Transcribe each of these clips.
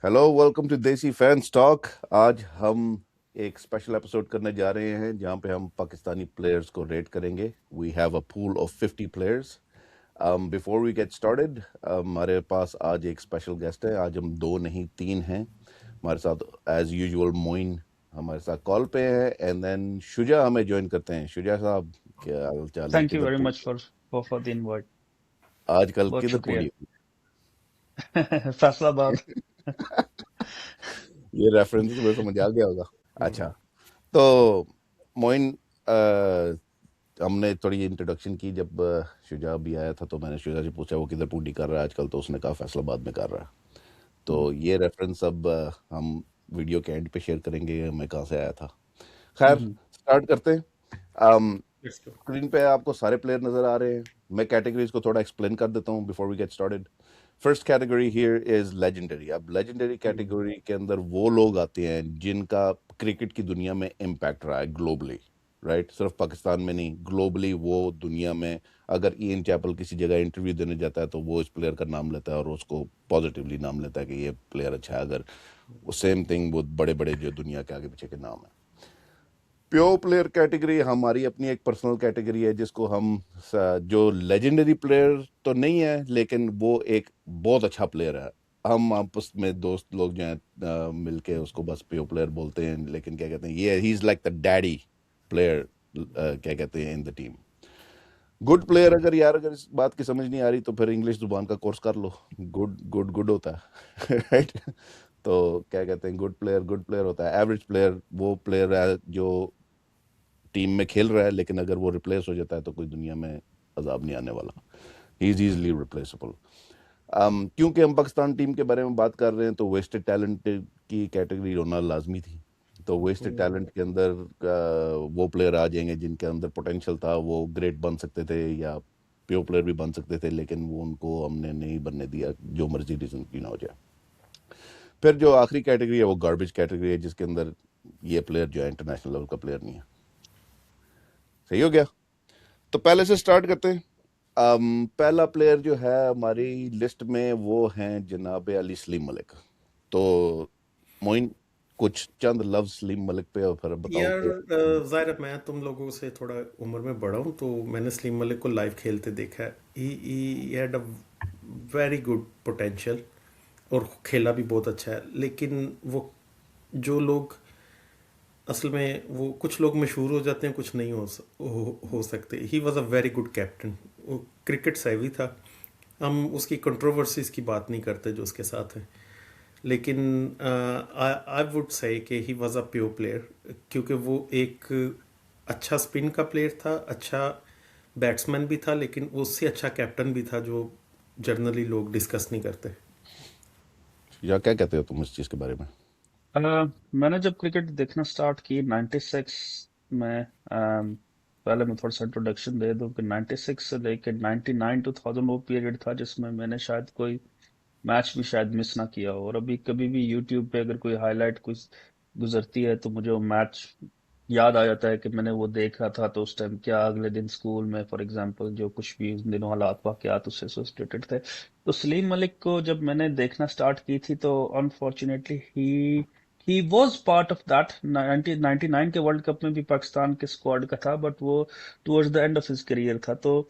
Hello, welcome to देसी fans talk. आज हम एक स्पेशल एपिसोड करने जा रहे हैं जहां पे हम पाकिस्तानी प्लेयर्स को रेट करेंगे। We have a pool of 50 players. Before we get started, हमारे पास आज एक स्पेशल गेस्ट है। आज हम दो नहीं तीन हैं हमारे साथ। एज यूजुअल मोइन हमारे साथ कॉल पे है, एंड देन शुजा हमें ज्वाइन करते हैं। शुजा साहब, क्या हाल चाल है? थैंक यू किधर वेरी पू मच फॉर द इनवाइट। आजकल बहुत किधर शुक्रिया। पूड़ी? फैसलाबाद। ये रेफरेंस तुम्हें समझ आ गया होगा। अच्छा, तो मोइन, हमने थोड़ी इंट्रोडक्शन की। जब शुजा भी आया था तो मैंने शुजा से पूछा वो किधर पूटी कर रहा है आजकल, तो उसने कहा फैसलाबाद में कर रहा है। तो ये रेफरेंस अब हम वीडियो के एंड पे शेयर करेंगे मैं कहाँ से आया था। खैर, स्टार्ट करते हैं। Let's go. स्क्रीन पे आपको सारे प्लेयर नजर आ रहे हैं। मैं कैटेगरीज को थोड़ा एक्सप्लेन कर देता हूँ before we get started. First category here is legendary. अब लेजेंडरी कैटेगरी के अंदर वो लोग आते हैं जिनका क्रिकेट की दुनिया में इम्पैक्ट रहा है ग्लोबली। राइट, सिर्फ पाकिस्तान में नहीं, ग्लोबली वो दुनिया में। अगर ईएन चैपल किसी जगह इंटरव्यू देने जाता है तो वो इस प्लेयर का नाम लेता है और उसको पॉजिटिवली नाम लेता है कि ये प्लेयर अच्छा है। अगर वो सेम थिंग वो बड़े बड़े जो दुनिया के आगे पीछे के नाम है। प्योर प्लेयर कैटेगरी हमारी अपनी एक पर्सनल कैटेगरी है जिसको हम जो लेजेंडरी प्लेयर तो नहीं है लेकिन वो एक बहुत अच्छा प्लेयर है। हम आपस में दोस्त लोग जो हैं मिलके उसको बस प्योर प्लेयर बोलते हैं, लेकिन क्या कहते हैं, ये he is like the daddy player, क्या कहते हैं, in the team. Good player, अगर यार अगर इस बात की समझ नहीं आ रही तो फिर इंग्लिश जुबान का कोर्स कर लो। गुड गुड गुड होता है राइट। तो क्या कहते हैं, गुड प्लेयर होता है। एवरेज प्लेयर वो प्लेयर है जो टीम में खेल रहा है, लेकिन अगर वो रिप्लेस हो जाता है तो कोई दुनिया में अजाब नहीं आने वाला। He is easily replaceable. क्योंकि हम पाकिस्तान टीम के बारे में बात कर रहे हैं तो वेस्टेड टैलेंट की कैटेगरी होना लाजमी थी। तो वेस्टेड टैलेंट के अंदर वो प्लेयर आ जाएंगे जिनके अंदर पोटेंशियल था, वो ग्रेट बन सकते थे या प्योर प्लेयर भी बन सकते थे, लेकिन वो उनको हमने नहीं बनने दिया, जो मर्जी रीजन की ना हो जाए। फिर जो आखिरी कैटेगरी है वो गार्बेज कैटेगरी है, जिसके अंदर ये प्लेयर जो है इंटरनेशनल लेवल का प्लेयर नहीं है। सही हो गया? तो पहले से स्टार्ट करते हैं। पहला प्लेयर जो है हमारी लिस्ट में वो हैं जनाब अली सलीम मलिक। तो मोइन, कुछ चंद लफ्ज सलीम मलिक पे और फिर बताओ यार कि ज़ाहिर मैं तुम लोगों से थोड़ा उम्र में बड़ा हूँ, तो मैंने सलीम मलिक को लाइव खेलते देखा है। He had a very good potential और खेला भी बहुत अच्छा है। लेकिन वो जो लोग असल में वो कुछ लोग मशहूर हो जाते हैं, कुछ नहीं हो सकते। ही was a very good captain. वो क्रिकेट सेवी था। हम उसकी कंट्रोवर्सीज की बात नहीं करते जो उसके साथ है। लेकिन आई वुड से कि ही वॉज अ प्योर प्लेयर, क्योंकि वो एक अच्छा स्पिन का प्लेयर था, अच्छा बैट्समैन भी था, लेकिन वो उससे अच्छा कैप्टन भी था जो जनरली लोग डिस्कस नहीं करते। या क्या कहते हो तुम इस चीज के बारे में? मैंने जब क्रिकेट देखना स्टार्ट की 96 में, पहले मैं थोड़ा सा इंट्रोडक्शन दे दूं कि 96 से लेकर 99 2000 वो पीरियड था जिसमें मैंने शायद कोई मैच भी शायद मिस ना किया हो। और अभी कभी भी यूट्यूब पे अगर कोई हाईलाइट कुछ गुजरती है तो मुझे वो मैच याद आ जाता है कि मैंने वो देखा था। तो उस टाइम क्या अगले दिन स्कूल में फॉर एग्जांपल जो कुछ भी उन दिनों हालात वाकयात उससे एसोसिएटेड थे। तो सलीम मलिक को जब मैंने देखना स्टार्ट की थी तो unfortunately he was part of that 1999 के वर्ल्ड कप में भी पाकिस्तान के स्क्वाड का था, बट वो towards the end of his career था। तो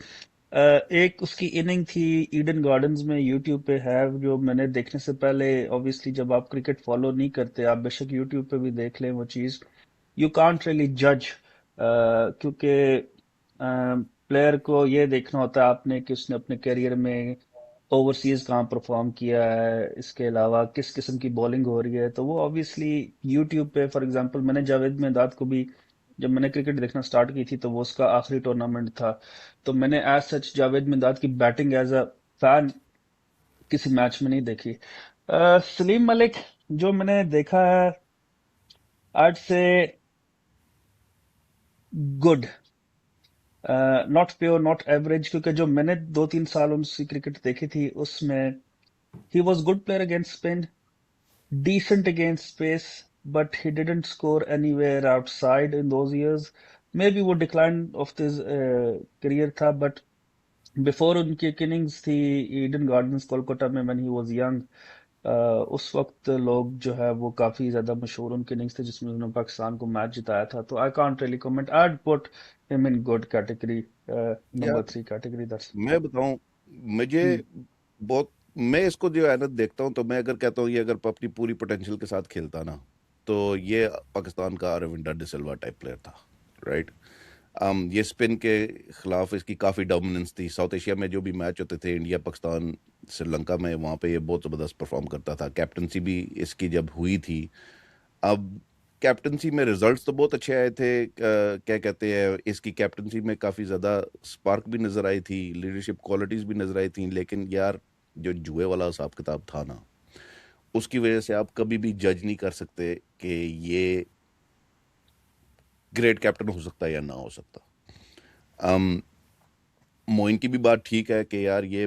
एक उसकी इनिंग थी ईडन गार्डन्स में, यूट्यूब पे है, जो मैंने देखने से पहले, ऑब्वियसली जब आप क्रिकेट फॉलो नहीं करते आप बेशक यूट्यूब पे भी देख लें वो चीज़, यू कांट रियली जज, क्योंकि प्लेयर को ये देखना होता है आपने कि उसने अपने करियर में ओवरसीज कहाँ परफॉर्म किया है, इसके अलावा किस किस्म की बॉलिंग हो रही है। तो वो ऑब्वियसली यूट्यूब पे फॉर एग्जांपल मैंने जावेद मियांदाद को भी, जब मैंने क्रिकेट देखना स्टार्ट की थी तो वो उसका आखिरी टूर्नामेंट था। तो मैंने एज सच जावेद मियांदाद की बैटिंग एज अ फैन किसी मैच में नहीं देखी। सलीम मलिक जो मैंने देखा है, आज से good, not pure not average, क्योंकि जो मैंने 2-3 साल उनकी क्रिकेट देखी थी उसमें he was good player against spin, decent against space, but he didn't score anywhere outside in those years. Maybe वो decline of his career था, but before उनकी एक innings थी ईडन गार्डन्स कोलकाता में when he was young, उस वक्त लोग जो है वो काफी ज्यादा मशहूर उनके इनिंग्स थे जिसमें उन्होंने पाकिस्तान को मैच जिताया था, तो I can't really comment, I put him in good category, number यार 3 कैटेगरी दैट्स। मैं बताऊं, मुझे बहुत, मैं इसको जो है ना देखता हूं, तो मैं अगर कहता हूँ ये अगर अपनी पूरी पोटेंशियल के साथ खेलता ना, तो ये पाकिस्तान का अरविंदर डिसिल्वा टाइप प्लेयर था, राइट। ये स्पिन के खिलाफ इसकी काफ़ी डोमिनेंस थी। साउथ एशिया में जो भी मैच होते थे, इंडिया पाकिस्तान श्रीलंका में, वहाँ पे ये बहुत ज़बरदस्त परफॉर्म करता था। कैप्टनसी भी इसकी जब हुई थी, अब कैप्टनसी में रिजल्ट्स तो बहुत अच्छे आए थे। क्या कहते हैं, इसकी कैप्टनसी में काफ़ी ज़्यादा स्पार्क भी नज़र आई थी, लीडरशिप क्वालिटीज़ भी नज़र आई थी, लेकिन यार जो जुए वाला हिसाब किताब था ना, उसकी वजह से आप कभी भी जज नहीं कर सकते कि ये ग्रेट कैप्टन हो सकता है या ना हो सकता। अम, मोइन की भी बात ठीक है कि यार ये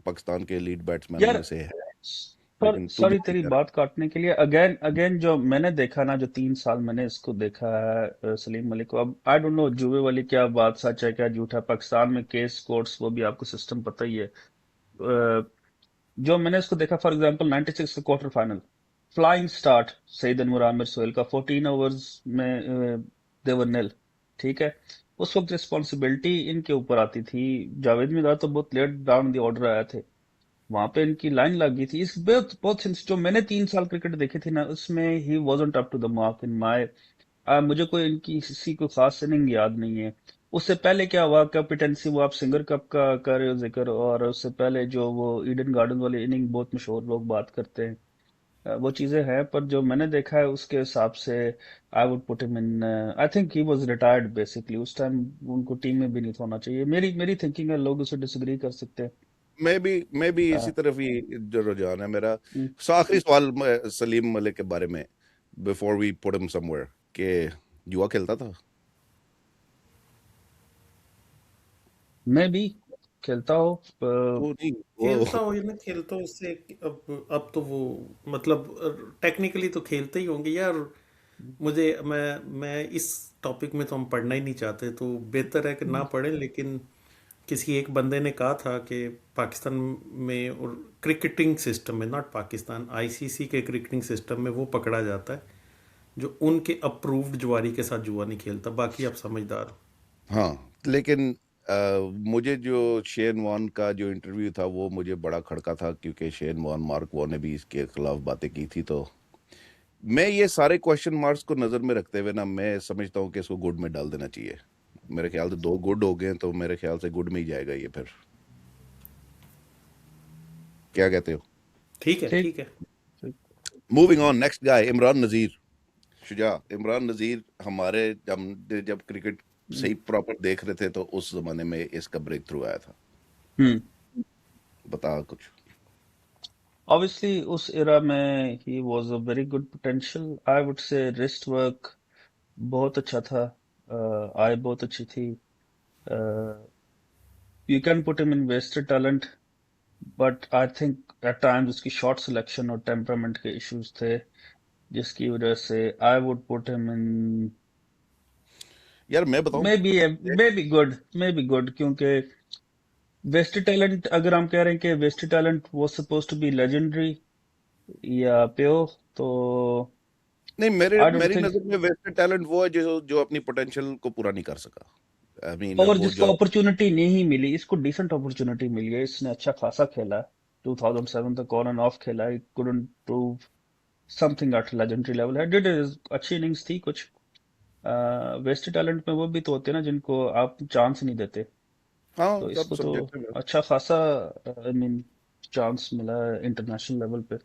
पाकिस्तान के लीड बैट्समैनों यार में से है, पर लेकिन टू बी सॉरी तेरी फेयर, बात काटने के लिए, अगेन अगेन जो मैंने देखा ना, जो 3 साल मैंने इसको देखा है सलीम मलिक को, अब आई डोंट नो जुबे वाली क्या बात सच है क्या झूठ है, पाकिस्तान में केस कोर्ट्स वो भी आपको सिस्टम पता ही है। जो मैंने इसको देखा फॉर एग्जांपल 96 का quarter final, flying start Saeed Anwar Aamir Sohail का 14 ओवर्स में देवर नील, ठीक है। उस वक्त रिस्पॉन्सिबिलिटी इनके ऊपर आती थी, जावेद मिर्जा तो बहुत लेट डाउन द ऑर्डर आए थे, वहां पे इनकी लाइन लग गई थी। इस बहुत बहुत जो मैंने 3 साल क्रिकेट देखे थे ना, उसमें ही wasn't up to the mark in my, मुझे कोई इनकी किसी को खास इनिंग याद नहीं है। उससे पहले क्या हुआ, कैप्टेंसी वो आप सिंगर कप का कर रहे हो जिक्र, और उससे पहले जो वो ईडन गार्डन वाली इनिंग बहुत मशहूर लोग बात करते हैं, वो चीजें हैं। पर जो मैंने देखा है उसके हिसाब से I would put him in, I think he was retired basically उस टाइम, उनको टीम में भी नहीं होना चाहिए। मेरी मेरी थिंकिंग है, लोग उसे डिसएग्री कर सकते हैं। मैं भी इसी अ, तरफ ही जो रुझान है मेरा। हम्म, आखिरी सवाल सलीम मलिक के बारे में, before we put him somewhere, के जुआ खेलता था? मैं भी खेलता हूँ। वो नहीं, खेलता वो हो या ना खेलता हो उससे, अब तो वो मतलब टेक्निकली तो खेलते ही होंगे यार। मुझे मैं इस टॉपिक में तो हम पढ़ना ही नहीं चाहते, तो बेहतर है कि ना पढ़ें। लेकिन किसी एक बंदे ने कहा था कि पाकिस्तान में और क्रिकेटिंग सिस्टम में, नॉट पाकिस्तान, आईसीसी के क्रिकेटिंग सिस्टम में वो पकड़ा जाता है जो उनके अप्रूव्ड जुआरी के साथ जुआ नहीं खेलता। बाकी आप समझदार हो। हाँ, लेकिन मुझे जो शेन वॉन का जो इंटरव्यू था वो मुझे बड़ा खड़का था, क्योंकि शेन वॉन, मार्क वॉन ने भी इसके खिलाफ बातें की थी। तो मैं ये सारे क्वेश्चन मार्क्स को नज़र में रखते हुए ना, मैं समझता हूँ कि इसको गुड में डाल देना चाहिए। मेरे ख्याल से 2 गुड हो गए, तो मेरे ख्याल से गुड में ही जाएगा ये फिर। क्या कहते हो? ठीक है, ठीक ठीक है। ठीक। मूविंग ऑन, नेक्स्ट गाय, इमरान नज़ीर। शुजा, इमरान नज़ीर हमारे, हम जब क्रिकेट सही प्रॉपर देख रहे थे, तो उस जमाने में इसका ब्रेक थ्रू आया था। हम्म। बता कुछ। ऑब्वियसली उस एरा में he was a very good potential, I would say wrist work बहुत अच्छा था, आई बहुत अच्छी थी। You can put him in wasted talent, but I think at times उसकी शॉट सिलेक्शन और टेम्परामेंट के इश्यूज थे, जिसकी वजह से I would put him in यार मैं बताऊं, maybe, maybe good, क्योंकि वेस्टेड टैलेंट अगर हम कह रहे हैं कि wasted talent was suppose to be legendary या प्योर, तो नहीं, मेरे आई डोंट मेरी थिंक, नजर में वेस्टेड टैलेंट वो है जो जो अपनी पोटेंशियल को पूरा नहीं कर सका। आई मीन और वो जिसको जो, अपॉर्चुनिटी नहीं मिली, इसको डिसेंट अपॉर्चुनिटी मिली है, इसने अच्छा खासा खेला है, 2007 तक ऑन एंड ऑफ खेला है, couldn't prove something at legendary level है, डिड अच्छी इनिंग्स थी कुछ। वेस्ट टैलेंट में वो भी तो होते हैं ना जिनको आप चांस नहीं देते, हाँ, तो सब इसको तो सब्जेक्टिव है। अच्छा खासा आई मीन चांस मिला है इंटरनेशनल लेवल पे।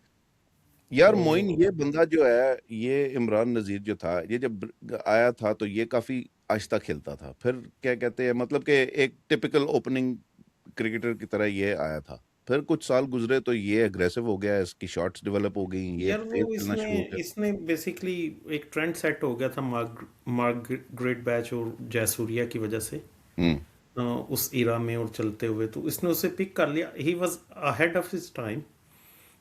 यार तो मोइन, ये बंदा जो है, ये इमरान नज़ीर जो था, ये जब आया था तो ये काफी आहिस्ता खेलता था। फिर क्या कहते हैं, मतलब कि एक टिपिकल ओपनिंग क्रिकेटर की तरह ये आया था। फिर कुछ साल गुजरे तो ये एग्रेसिव हो गया, इसकी शॉट्स डेवलप हो गई, ये यार वो तेज खेलना इसने शुरू हो गया। इसने बेसिकली एक ट्रेंड सेट हो गया था मार्गरेट बैच और जयसूर्या की वजह से, हम्म। उस इरा में और चलते हुए, तो इसने उसे पिक कर लिया। He was ahead of his time.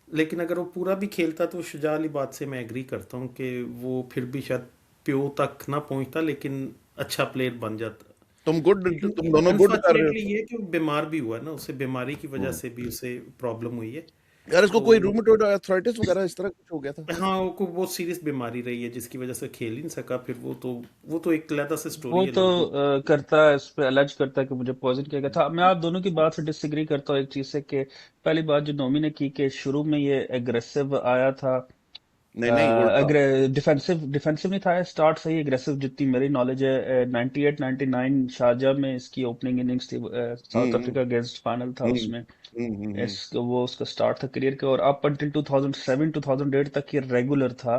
लेकिन अगर वो पूरा भी खेलता तो शुजा वाली बात से मैं एग्री करता हूँ कि वो फिर भी शायद प्यो तक ना पहुंचता, लेकिन अच्छा प्लेयर बन जाता। लेकिन तुम दोनों गुड कर रहे अनफॉर्चुनेटली हो। ये कि वो बीमार भी हुआ है ना, उसे बीमारी की वजह हम्म। से भी उसे प्रॉब्लम हुई है। यार इसको कोई तो रूमेटोइड आर्थराइटिस वगैरह इस तरह कुछ हो गया था? हाँ, वो बहुत सीरियस बीमारी रही है जिसकी वजह से खेल ही नहीं सका। फिर वो तो एक अलग से वो स्टोरी है, तो लोगों। करता है, इस पे अलेज करता है कि मुझे पॉइजन किया गया था। मैं आप दोनों की बात से डिसएग्री करता हूँ एक चीज से, कि पहली बात जो नोमी ने की कि शुरू में ये एग्रेसिव आया था, नहीं नहीं, उल्टा। डिफेंसिव डिफेंसिव नहीं था, स्टार्ट से ही एग्रेसिव, जितनी मेरी नॉलेज है। 98 99 शारजा में इसकी ओपनिंग इनिंग्स थी, साउथ हम्म अफ्रीका अगेंस्ट फाइनल था हम्म उसमें। हम्म। वो उसका स्टार्ट था करियर का, और अप अंटिल 2007 2008 तक ये रेगुलर था।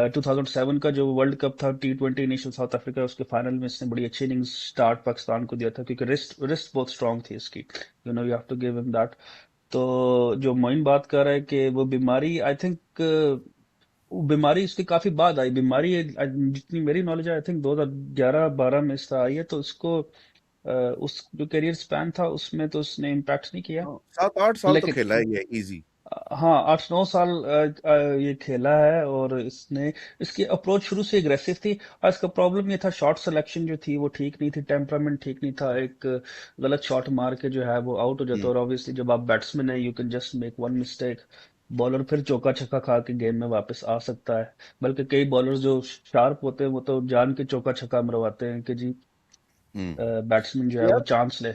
2007 का जो वर्ल्ड कप था T20 इनिशियल साउथ अफ्रीका, उसके फाइनल में इसने बड़ी अच्छी इनिंग्स स्टार्ट पाकिस्तान को दिया था, क्योंकि रिस्ट रिस्ट बहुत स्ट्रांग थी इसकी, you know, you have to give him that. तो जो मोइन बात कर रहा है कि वो बीमारी, आई थिंक वो बीमारी इसकी काफी बाद आई बीमारी, जितनी मेरी नॉलेज है, आई थिंक 2011-12 में इसका आई है। तो उसको उस जो करियर स्पैन था उसमें तो उसने इम्पैक्ट नहीं किया। हाँ, 7 8 साल तो लेकिन खेला है ये इजी। हाँ, 8-9 साल ये खेला है, और इसने इसकी अप्रोच शुरू से एग्रेसिव थी। और इसका प्रॉब्लम ये था, शॉट सिलेक्शन जो थी वो ठीक नहीं थी, टेम्परामेंट ठीक नहीं था। एक गलत शॉट मार के जो है वो आउट हो जाता है, हम्म और ऑब्वियसली जब आप बैट्समैन है, you can just make one mistake, bowler फिर चौका छक्का खा के गेम में वापस आ सकता है। बल्कि कई बॉलर्स जो शार्प होते हैं वो तो जान के चौका छक्का मरवाते हैं कि जी हम्म। बैट्समैन जो है वो यार चांस ले।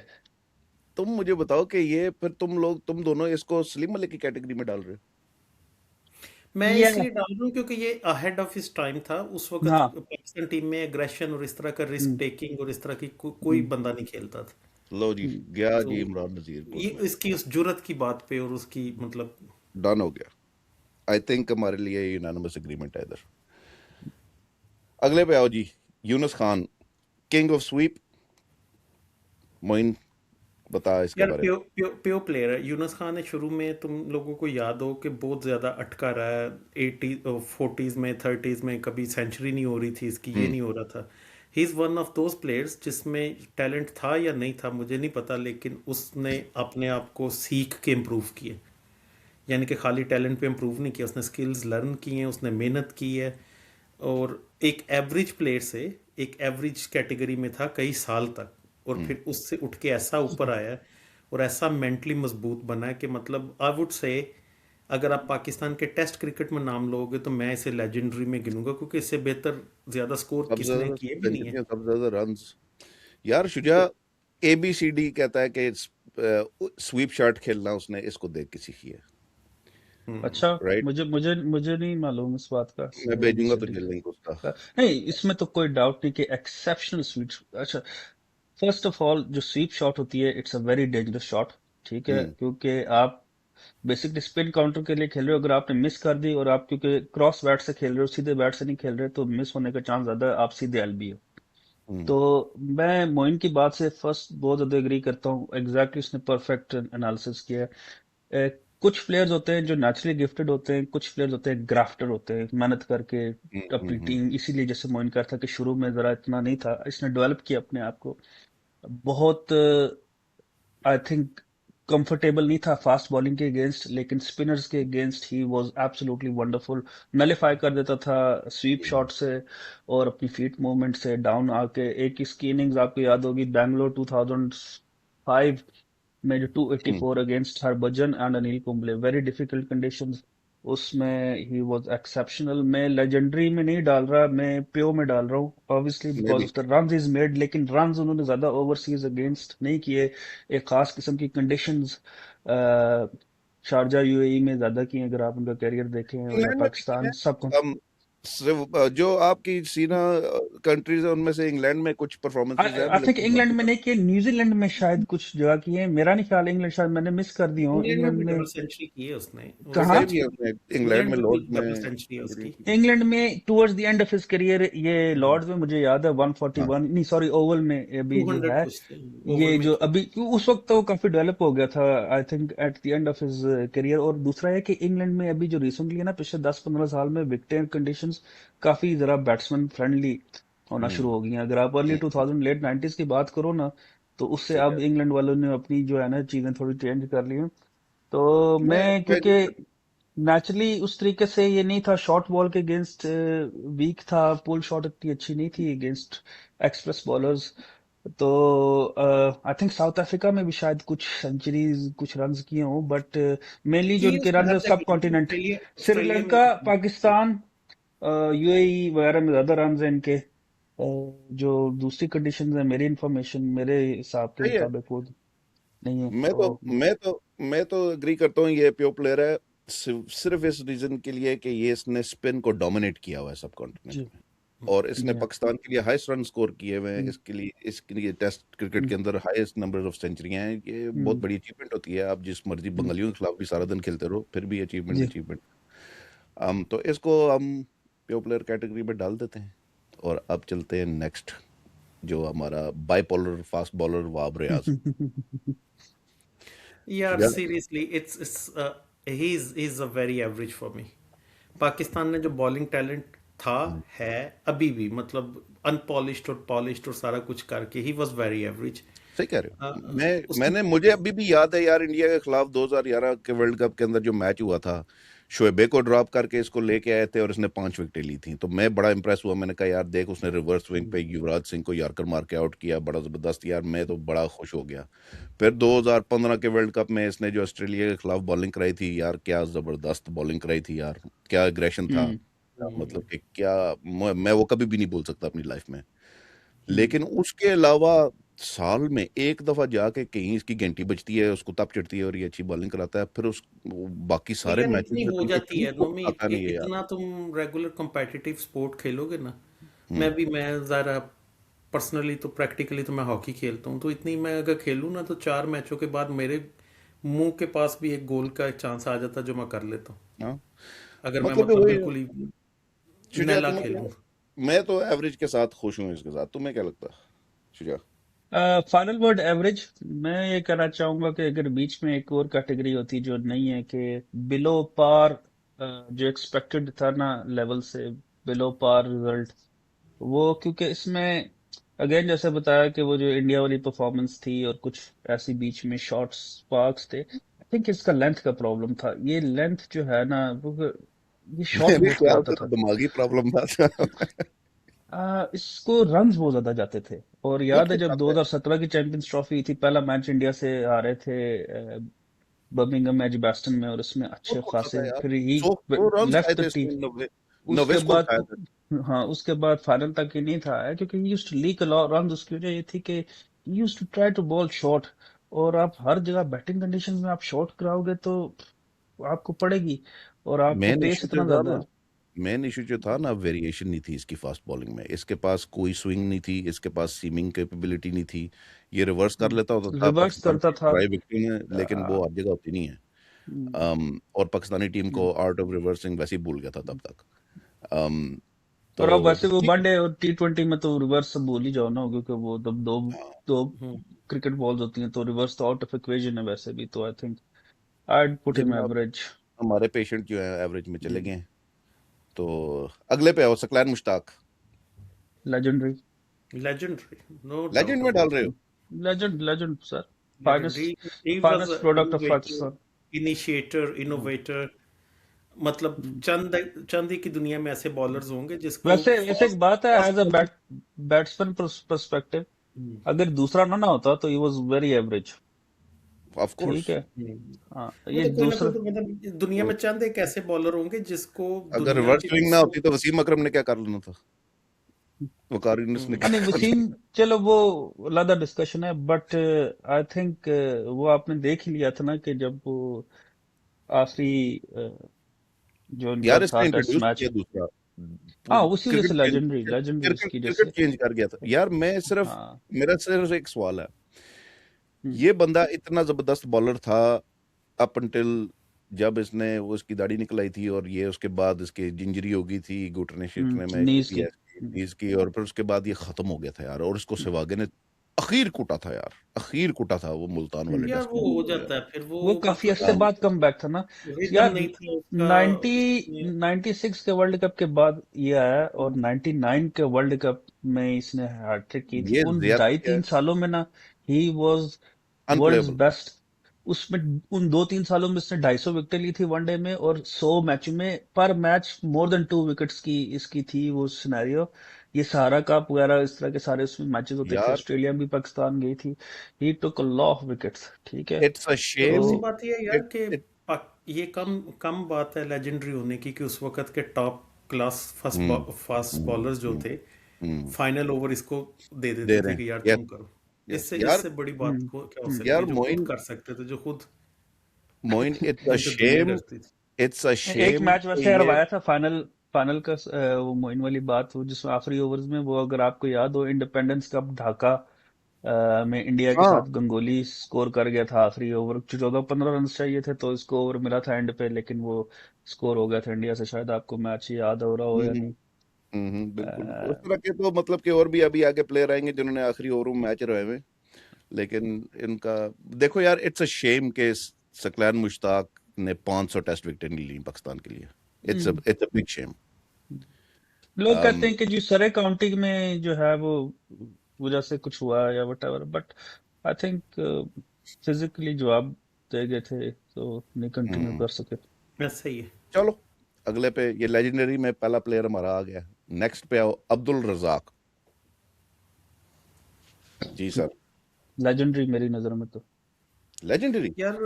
तुम मुझे बताओ कि ये फिर तुम दोनों इसको सलीम मलिक की कैटेगरी में डाल रहे हो? मैं ये इसलिए डाल रहा हूँ क्योंकि ये अहेड ऑफ हिज टाइम था उस वक्त। हाँ। पाकिस्तान टीम में एग्रेशन और इस तरह का रिस्क हम्म, टेकिंग और इस तरह की कोई हम्म, बंदा नहीं खेलता था। लो जी, हम्म। गया तो जी इमरान नजीर ये कोर्ट में। इसकी उस जुर्रत की बात पे और उसकी मतलब। डन हो गया। आई थिंक हमारे लिए यूनानिमस एग्रीमेंट है इधर। अगले पे आओ जी। Younis Khan, king of sweep. Moin, बता इसके यार बारे प्यो प्यो प्यो प्लेयर है यूनुस खान। ने शुरू में तुम लोगों को याद हो कि बहुत ज़्यादा अटका रहा है। 40s में 30s में कभी सेंचुरी नहीं हो रही थी इसकी, में। ये नहीं हो रहा था। He is one of those players जिसमें टैलेंट था या नहीं था मुझे नहीं पता, लेकिन उसने अपने आप को सीख के इम्प्रूव किए। यानी कि खाली टैलेंट पे इम्प्रूव नहीं किया, उसने स्किल्स लर्न की हैं, उसने मेहनत की है। और एक एवरेज प्लेयर से एक एवरेज कैटेगरी में था कई साल तक, और हम्म। फिर उससे उठ के ऐसा ऊपर आया है और ऐसा मेंटली मजबूत बना है कि मतलब आई वुड से, अगर आप पाकिस्तान के टेस्ट क्रिकेट में नाम लोगे तो मैं इसे लेजेंडरी में गिनूंगा, क्योंकि इससे बेहतर ज़्यादा स्कोर सबसे किसने ज्यादा किए भी नहीं है। सेंचुरियां, सबसे ज्यादा रन्स। यार शुजा, ABCD कहता है कि स्वीप शॉट खेलना उसने इसको देख के सीखी है। अच्छा, राइट। मुझे मुझे मुझे नहीं मालूम इस बात का, मैं भेजूंगा ABCD तुझे लिंक उसका। का। नहीं, इसमें तो कोई डाउट नहीं कि एक्सेप्शनल स्वीट। अच्छा, फर्स्ट ऑफ ऑल जो स्वीप शॉट होती है, it's a very dangerous shot. ठीक है, हम्म क्योंकि आप बेसिकली स्पिन काउंटर के लिए खेल रहे हो। अगर आपने मिस कर दी, और आप क्योंकि क्रॉस बैट से खेल रहे हो, सीधे बैट से नहीं खेल रहे, तो मिस होने का चांस ज्यादा है, आप सीधे एलबी हो। हम्म। तो मैं मोइन की बात से फर्स्ट बहुत ज्यादा एग्री करता हूँ, एग्जैक्टली उसने परफेक्ट एनालिसिस किया है। कुछ प्लेयर्स होते हैं जो नेचुरली गिफ्टेड होते हैं, कुछ प्लेयर्स होते हैं ग्राफ्टेड होते हैं, मेहनत करके अपनी हम्म। टीम, इसीलिए जैसे मोइन का था कि शुरू में जरा इतना नहीं था, इसने डेवलप किया अपने आप को बहुत। आई थिंक कंफर्टेबल नहीं था फास्ट बॉलिंग के अगेंस्ट, लेकिन स्पिनर्स के against he was absolutely wonderful. Nullify कर देता था स्वीप हम्म। शॉट से और अपनी फीट मूवमेंट से डाउन आके। एक इसकी इनिंग्स आपको याद होगी, बैंगलोर 2005 में, जो हम्म। 284 against Harbhajan and Anil Kumble, very difficult conditions, उसमें ही वाज एक्सेप्शनल। मैं लेजेंडरी में नहीं डाल रहा, मैं प्यो में डाल रहा हूँ, ऑब्वियसली मैं बिकॉज भी। Of the run is made, लेकिन रन उन्होंने ज्यादा ओवरसीज अगेंस्ट नहीं किए। एक खास किस्म की कंडीशंस शारजा यूएई में ज्यादा की हैं, अगर आप उनका कैरियर देखें, या इंग्लैंड में भी की पाकिस्तान है। सब। सिर्फ जो आपकी सीना कंट्रीज है उनमें से इंग्लैंड में कुछ परफॉर्मेंसेज है आई थिंक लेकिन इंग्लैंड बाकी में सब। नहीं किए, न्यूजीलैंड में शायद कुछ जगह की है, मेरा नहीं ख्याल। इंग्लैंड शायद मैंने मिस कर दी हूँ, इंग्लैंड में इंग्लैंड भी में। डबल सेंचुरी की है उसने, वो कहाँ? कही भी है सेंचुरी। उसने, इंग्लैंड इंग्लैंड में में भी लॉर्ड्स में डबल सेंचुरी है डिग्री उसकी। की। इंग्लैंड में towards the end of his career, ये हम्म। लॉर्ड्स में मुझे याद है हाँ। 141, नहीं सॉरी, ओवल में अभी टू जो हंड्रेड है, कुछ थे, ओवल ये में जो थ्री। अभी उस वक्त तो वो काफी डेवलप हो गया था, I think at the end of his career. और दूसरा है कि इंग्लैंड में अभी जो रिसेंटली है ना, पिछले 10-15 साल में विकेट कंडीशंस काफी जरा बैट्समैन फ्रेंडली होना शुरू हम्म हो गई हैं। अगर आप अर्ली हम्म। 2000 लेट 90s की बात करो ना, तो उससे सही अब है। इंग्लैंड वालों ने अपनी जो है ना चीजें थोड़ी चेंज कर ली हैं। तो मैं मैं क्योंकि नेचुरली उस तरीके से ये नहीं था, शॉर्ट बॉल के अगेंस्ट वीक था, पुल शॉट इतनी अच्छी नहीं थी अगेंस्ट एक्सप्रेस बॉलर्स। तो आई थिंक साउथ अफ्रीका में भी शायद कुछ सेंचुरीज कुछ रन्स किए हों, बट मेनली जो किए उनके उसने रन हर है सब जगह किए, कॉन्टिनेंट, ऑस्ट्रेलिया ऑस्ट्रेलिया में श्रीलंका, भी किए। पाकिस्तान, यूएई वगैरह में ज्यादा रन है इनके। जो दूसरी कंडीशन है, मेरी इंफॉर्मेशन मेरे हिसाब के सही है। मुताबिक वो नहीं है मैं तो तो। मैं तो मैं तो एग्री करता हूँ, ये प्योर प्लेयर है। सिर्फ इस रीजन के लिए कि ये इसने स्पिन को डोमिनेट किया हुआ है सब कॉन्टिनेंट जी में, और इसने जी हाँ। पाकिस्तान के लिए हाईएस्ट रन स्कोर किए हुए हैं। हम्म, इसके लिए टेस्ट क्रिकेट हम्म, के अंदर हाईएस्ट नंबर ऑफ सेंचुरियां हैं। ये बहुत हम्म, बड़ी अचीवमेंट होती है। आप जिस मर्जी हम्म, बंगालियों के खिलाफ भी सारा दिन खेलते रहो, फिर भी अचीवमेंट जी अचीवमेंट। तो इसको हम प्योर प्लेयर कैटेगरी में डाल देते हैं। और अब चलते हैं नेक्स्ट, जो हमारा बाइपोलर फास्ट बॉलर वाब रियाज। यार Shuja, seriously it's he is a very average for me. Pakistan ने जो बॉलिंग टैलेंट था, है अभी भी, मतलब अनपॉलिश्ड और पॉलिश्ड और सारा कुछ करके ही वाज वेरी एवरेज। सही कह रहे हो। उसकी मुझे अभी भी याद है यार, इंडिया के खिलाफ 2011 के वर्ल्ड कप के अंदर जो मैच हुआ था, शोएबे को ड्रॉप करके इसको लेके आए थे और इसने 5 विकेटें ली थी। तो मैं बड़ा इंप्रेस हुआ। मैंने कहा यार देख, उसने रिवर्स स्विंग पे युवराज सिंह को यॉर्कर मार के आउट किया, बड़ा जबरदस्त यार। मैं तो बड़ा खुश हो गया। फिर 2015 के वर्ल्ड कप में इसने जो ऑस्ट्रेलिया के खिलाफ बॉलिंग कराई थी यार, क्या जबरदस्त बॉलिंग कराई थी यार। क्या एग्रेशन था। हम्म मतलब कि क्या, मैं वो कभी भी नहीं भूल सकता अपनी लाइफ में। हम्म लेकिन उसके अलावा साल में एक दफा जाके कहीं इसकी घंटी बजती है, उसको तप चिड़ती है और ये अच्छी बॉलिंग कराता है। फिर बाकी सारे यार मैचेस इतनी में हो तो ये जाती ठीक है को नोमी, आता नहीं है यार। इतना तुम रेगुलर competitive स्पोर्ट खेलोगे ना। हम्म। मैं ज़रा पर्सनली तो प्रैक्टिकली तो मैं हॉकी खेलता हूँ, तो इतनी मैं अगर खेलूँ ना तो 4 मैचों के बाद मेरे मुंह के पास भी एक गोल का एक चांस आ जाता जो मैं कर लेता हूँ, हाँ, अगर मैं मतलब मतलब वही है। बिल्कुल ही शुजा, मैला तुम्हें खेलूँ। मैं तो एवरेज के साथ खुश हूँ। इसके साथ तुम्हें क्या लगता है शुजा? Final word average. मैं ये कहना चाहूंगा कि अगर बीच में एक और कैटेगरी होती जो नहीं है, कि बिलो पार, जो एक्सपेक्टेड था ना लेवल से बिलो पार रिजल्ट, वो क्योंकि इसमें अगेन जैसे बताया कि वो जो इंडिया वाली परफॉर्मेंस थी और कुछ ऐसी बीच में शॉर्ट्स स्पार्क्स थे, आई थिंक इसका लेंथ का प्रॉब्लम था। ये लेंथ जो है ना वो, ये शॉर्ट मेरे बहुत ख्याल कराता से तो था। दिमागी प्रॉब्लम था। इसको रन्स बहुत ज्यादा जाते थे। और वो याद है तो जब बात है। 2017 की चैंपियंस ट्रॉफी थी, पहला मैच इंडिया से आ रहे थे बर्मिंघम एजबास्टन में, और उसमें वो अच्छे तो उठा खासे था यार। फिर ही 100 रन खाए लेफ्ट द थे टीम। इसने, 90 90 उसके स्कोर बाद खाए थे। हाँ, उसके बाद फाइनल तक ही नहीं था आया, क्योंकि यूज्ड टू लीक रन। उसकी वजह ये थी कि used to try to bowl short, और आप हर जगह बैटिंग कंडीशन में आप शॉर्ट कराओगे तो आपको पड़ेगी, और आपको मेन पेस इशू जो इतना था ज्यादा ना है। मेन इशू जो था ना, वेरिएशन नहीं थी इसकी फास्ट बॉलिंग में। इसके पास कोई स्विंग नहीं थी, इसके पास सीमिंग कैपेबिलिटी नहीं थी। ये रिवर्स कर लेता होता था रिवर्स पाकिस्तान करता की था। ट्राई विक्ट्री में, लेकिन वो हर जगह होती नहीं है। हम्म, और पाकिस्तानी टीम हम्म, को आर्ट ऑफ रिवर्सिंग वैसे ही भूल गया था तब तक। um, और अब तो वैसे वो ठीक है। वनडे और T20 में तो रिवर्स सब भूल ही जाओ ना, क्योंकि वो तब दो हाँ, दो हम्म। क्रिकेट बॉल्स होती हैं, तो रिवर्स तो आउट ऑफ इक्वेशन है वैसे भी। तो I think I'd put him जनाब, average. हमारे पेशेंट जो है एवरेज में चले गए हैं। तो अगले पे आओ, Saqlain Mushtaq. Legendary. Legendary, no legend doubt में डाल अबाउट रहे हो? Him. Legend, sir. Legendary, Finest, he was finest product of innovator, Pakistan. हाँ। इनोवेटर। मतलब हम्म। चंद ही की दुनिया में ऐसे बॉलर्स होंगे जिसको वैसे वैसे एक फास्ट बात है, fast as a bowling. Batsman perspective, अगर दूसरा ना होता तो he was very average. Of ठीक कोर्स। है। हाँ, वो ये तो कोई ना कोई दूसरा। तो मतलब दुनिया में चंद एक ऐसे बॉलर होंगे जिसको अगर दुनिया रिवर्स की स्विंग ना जिसको होती तो वसीम अकरम ने क्या कर लेना था? वकार यूनिस ने हाँ नहीं, क्या कर वसीम, लेना? चलो वो अलग डिस्कशन है, बट आई थिंक वो आपने देख ही लिया था ना कि जब वो आखिरी जो इनका यार था इसने टेस्ट इंट्रोड्यूस मैच। किया दूसरा, हाँ, उसी वजह क्रिकेट से चेंज, लेजेंडरी, लेजेंडरी क्रिकेट उसकी क्रिकेट जैसे। चेंज कर गया था यार। हाँ। मेरा सिर्फ एक सवाल है। हम्म, ये बंदा इतना जबरदस्त बॉलर था अप अनटिल जब इसने वो इसकी दाढ़ी निकल आई थी, और ये उसके बाद इसकी इंजरी हो गई थी घुटने शिटने में, जो नीज भी की। है इसकी नीज की, और फिर उसके बाद ये खत्म हो गया था यार। और इसको सहवाग ने अखीर कूटा था यार, अखीर कूटा था वो मुल्तान वाले यार टेस्ट वो हो में। जाता है फिर वो, वो काफी मतलब अरसे Um, बाद कम बैक था ना रिदम यार। नहीं था उसका 90 उसमें। 96 के वर्ल्ड कप के बाद ये आया, और 99 के वर्ल्ड कप में इसने हैट्रिक की थी। ये उन ज्यादा ढाई क्या है, तीन सालों में ना he was world's unplayable. Best उसमें उन 2-3 सालों में उसने 250 विकेट ली थी वनडे में, और 100 मैचों में पर मैच मोर देन 2 विकेट्स की इसकी थी वो सिनेरियो। ये सहारा कप वगैरह इस तरह के सारे उसमें मैचेस होते थे, यार ऑस्ट्रेलिया भी पाकिस्तान गई थी। ही टुक अ लॉट ऑफ विकेट्स, ठीक है। इट्स अ थोड़ी शेम। सी तो बात ये है यार इट कि इट ये कम कम बात है लेजेंडरी होने की कि उस वक्त के टॉप क्लास हम्म फास्ट हम्म बॉलर्स जो हम्म थे हम्म, फाइनल ओवर इसको दे दे देते रहे थे हैं। कि यार यस तुम करो। यस इससे यार। इससे बड़ी बात हम्म, क्या हो हम्म। सकती यार है, जो खुद मोइन कर सकते थे, जो खुद मोइन इट्स अ जिनसे दुनिया शेम। डरती थी। इट्स अ एक शेम मैच कि वैसे ये हरवाया था फाइनल, फाइनल का वो मोइन वाली बात हो जिसमें आखिरी ओवर्स में वो, अगर आपको याद हो, इंडिपेंडेंस कप ढाका में इंडिया के हाँ साथ गंगोली स्कोर कर गया था आखिरी ओवर, 14-15 रन चाहिए थे तो इसको ओवर मिला था एंड पे, लेकिन वो स्कोर हो गया था इंडिया से। शायद आपको मैच याद हो रहा हो या नहीं। बिल्कुल उस अ, तरह के तो मतलब कि और भी अभी आगे प्लेयर आएंगे जिन्होंने आखिरी ओवर में मैच रहे हुए, लेकिन इनका देखो यार, इट्स अ शेम के सकलैन मुश्ताक ने 500 टेस्ट विकेट नहीं ली पाकिस्तान के लिए। हम्म, इट्स अ बिग शेम। लोग कहते हैं कि जी सरे काउंटी में जो है वो वजह से कुछ हुआ या what, but I think physically जवाब दे गए थे तो नहीं कंटिन्यू कर सके। ऐसा ही है। चलो अगले पे, ये लेजेंडरी में पहला प्लेयर हमारा आ गया। नेक्स्ट पे आओ, अब्दुल रजाक। जी सर। लेजेंडरी मेरी नजर में तो। लेजेंडरी। यार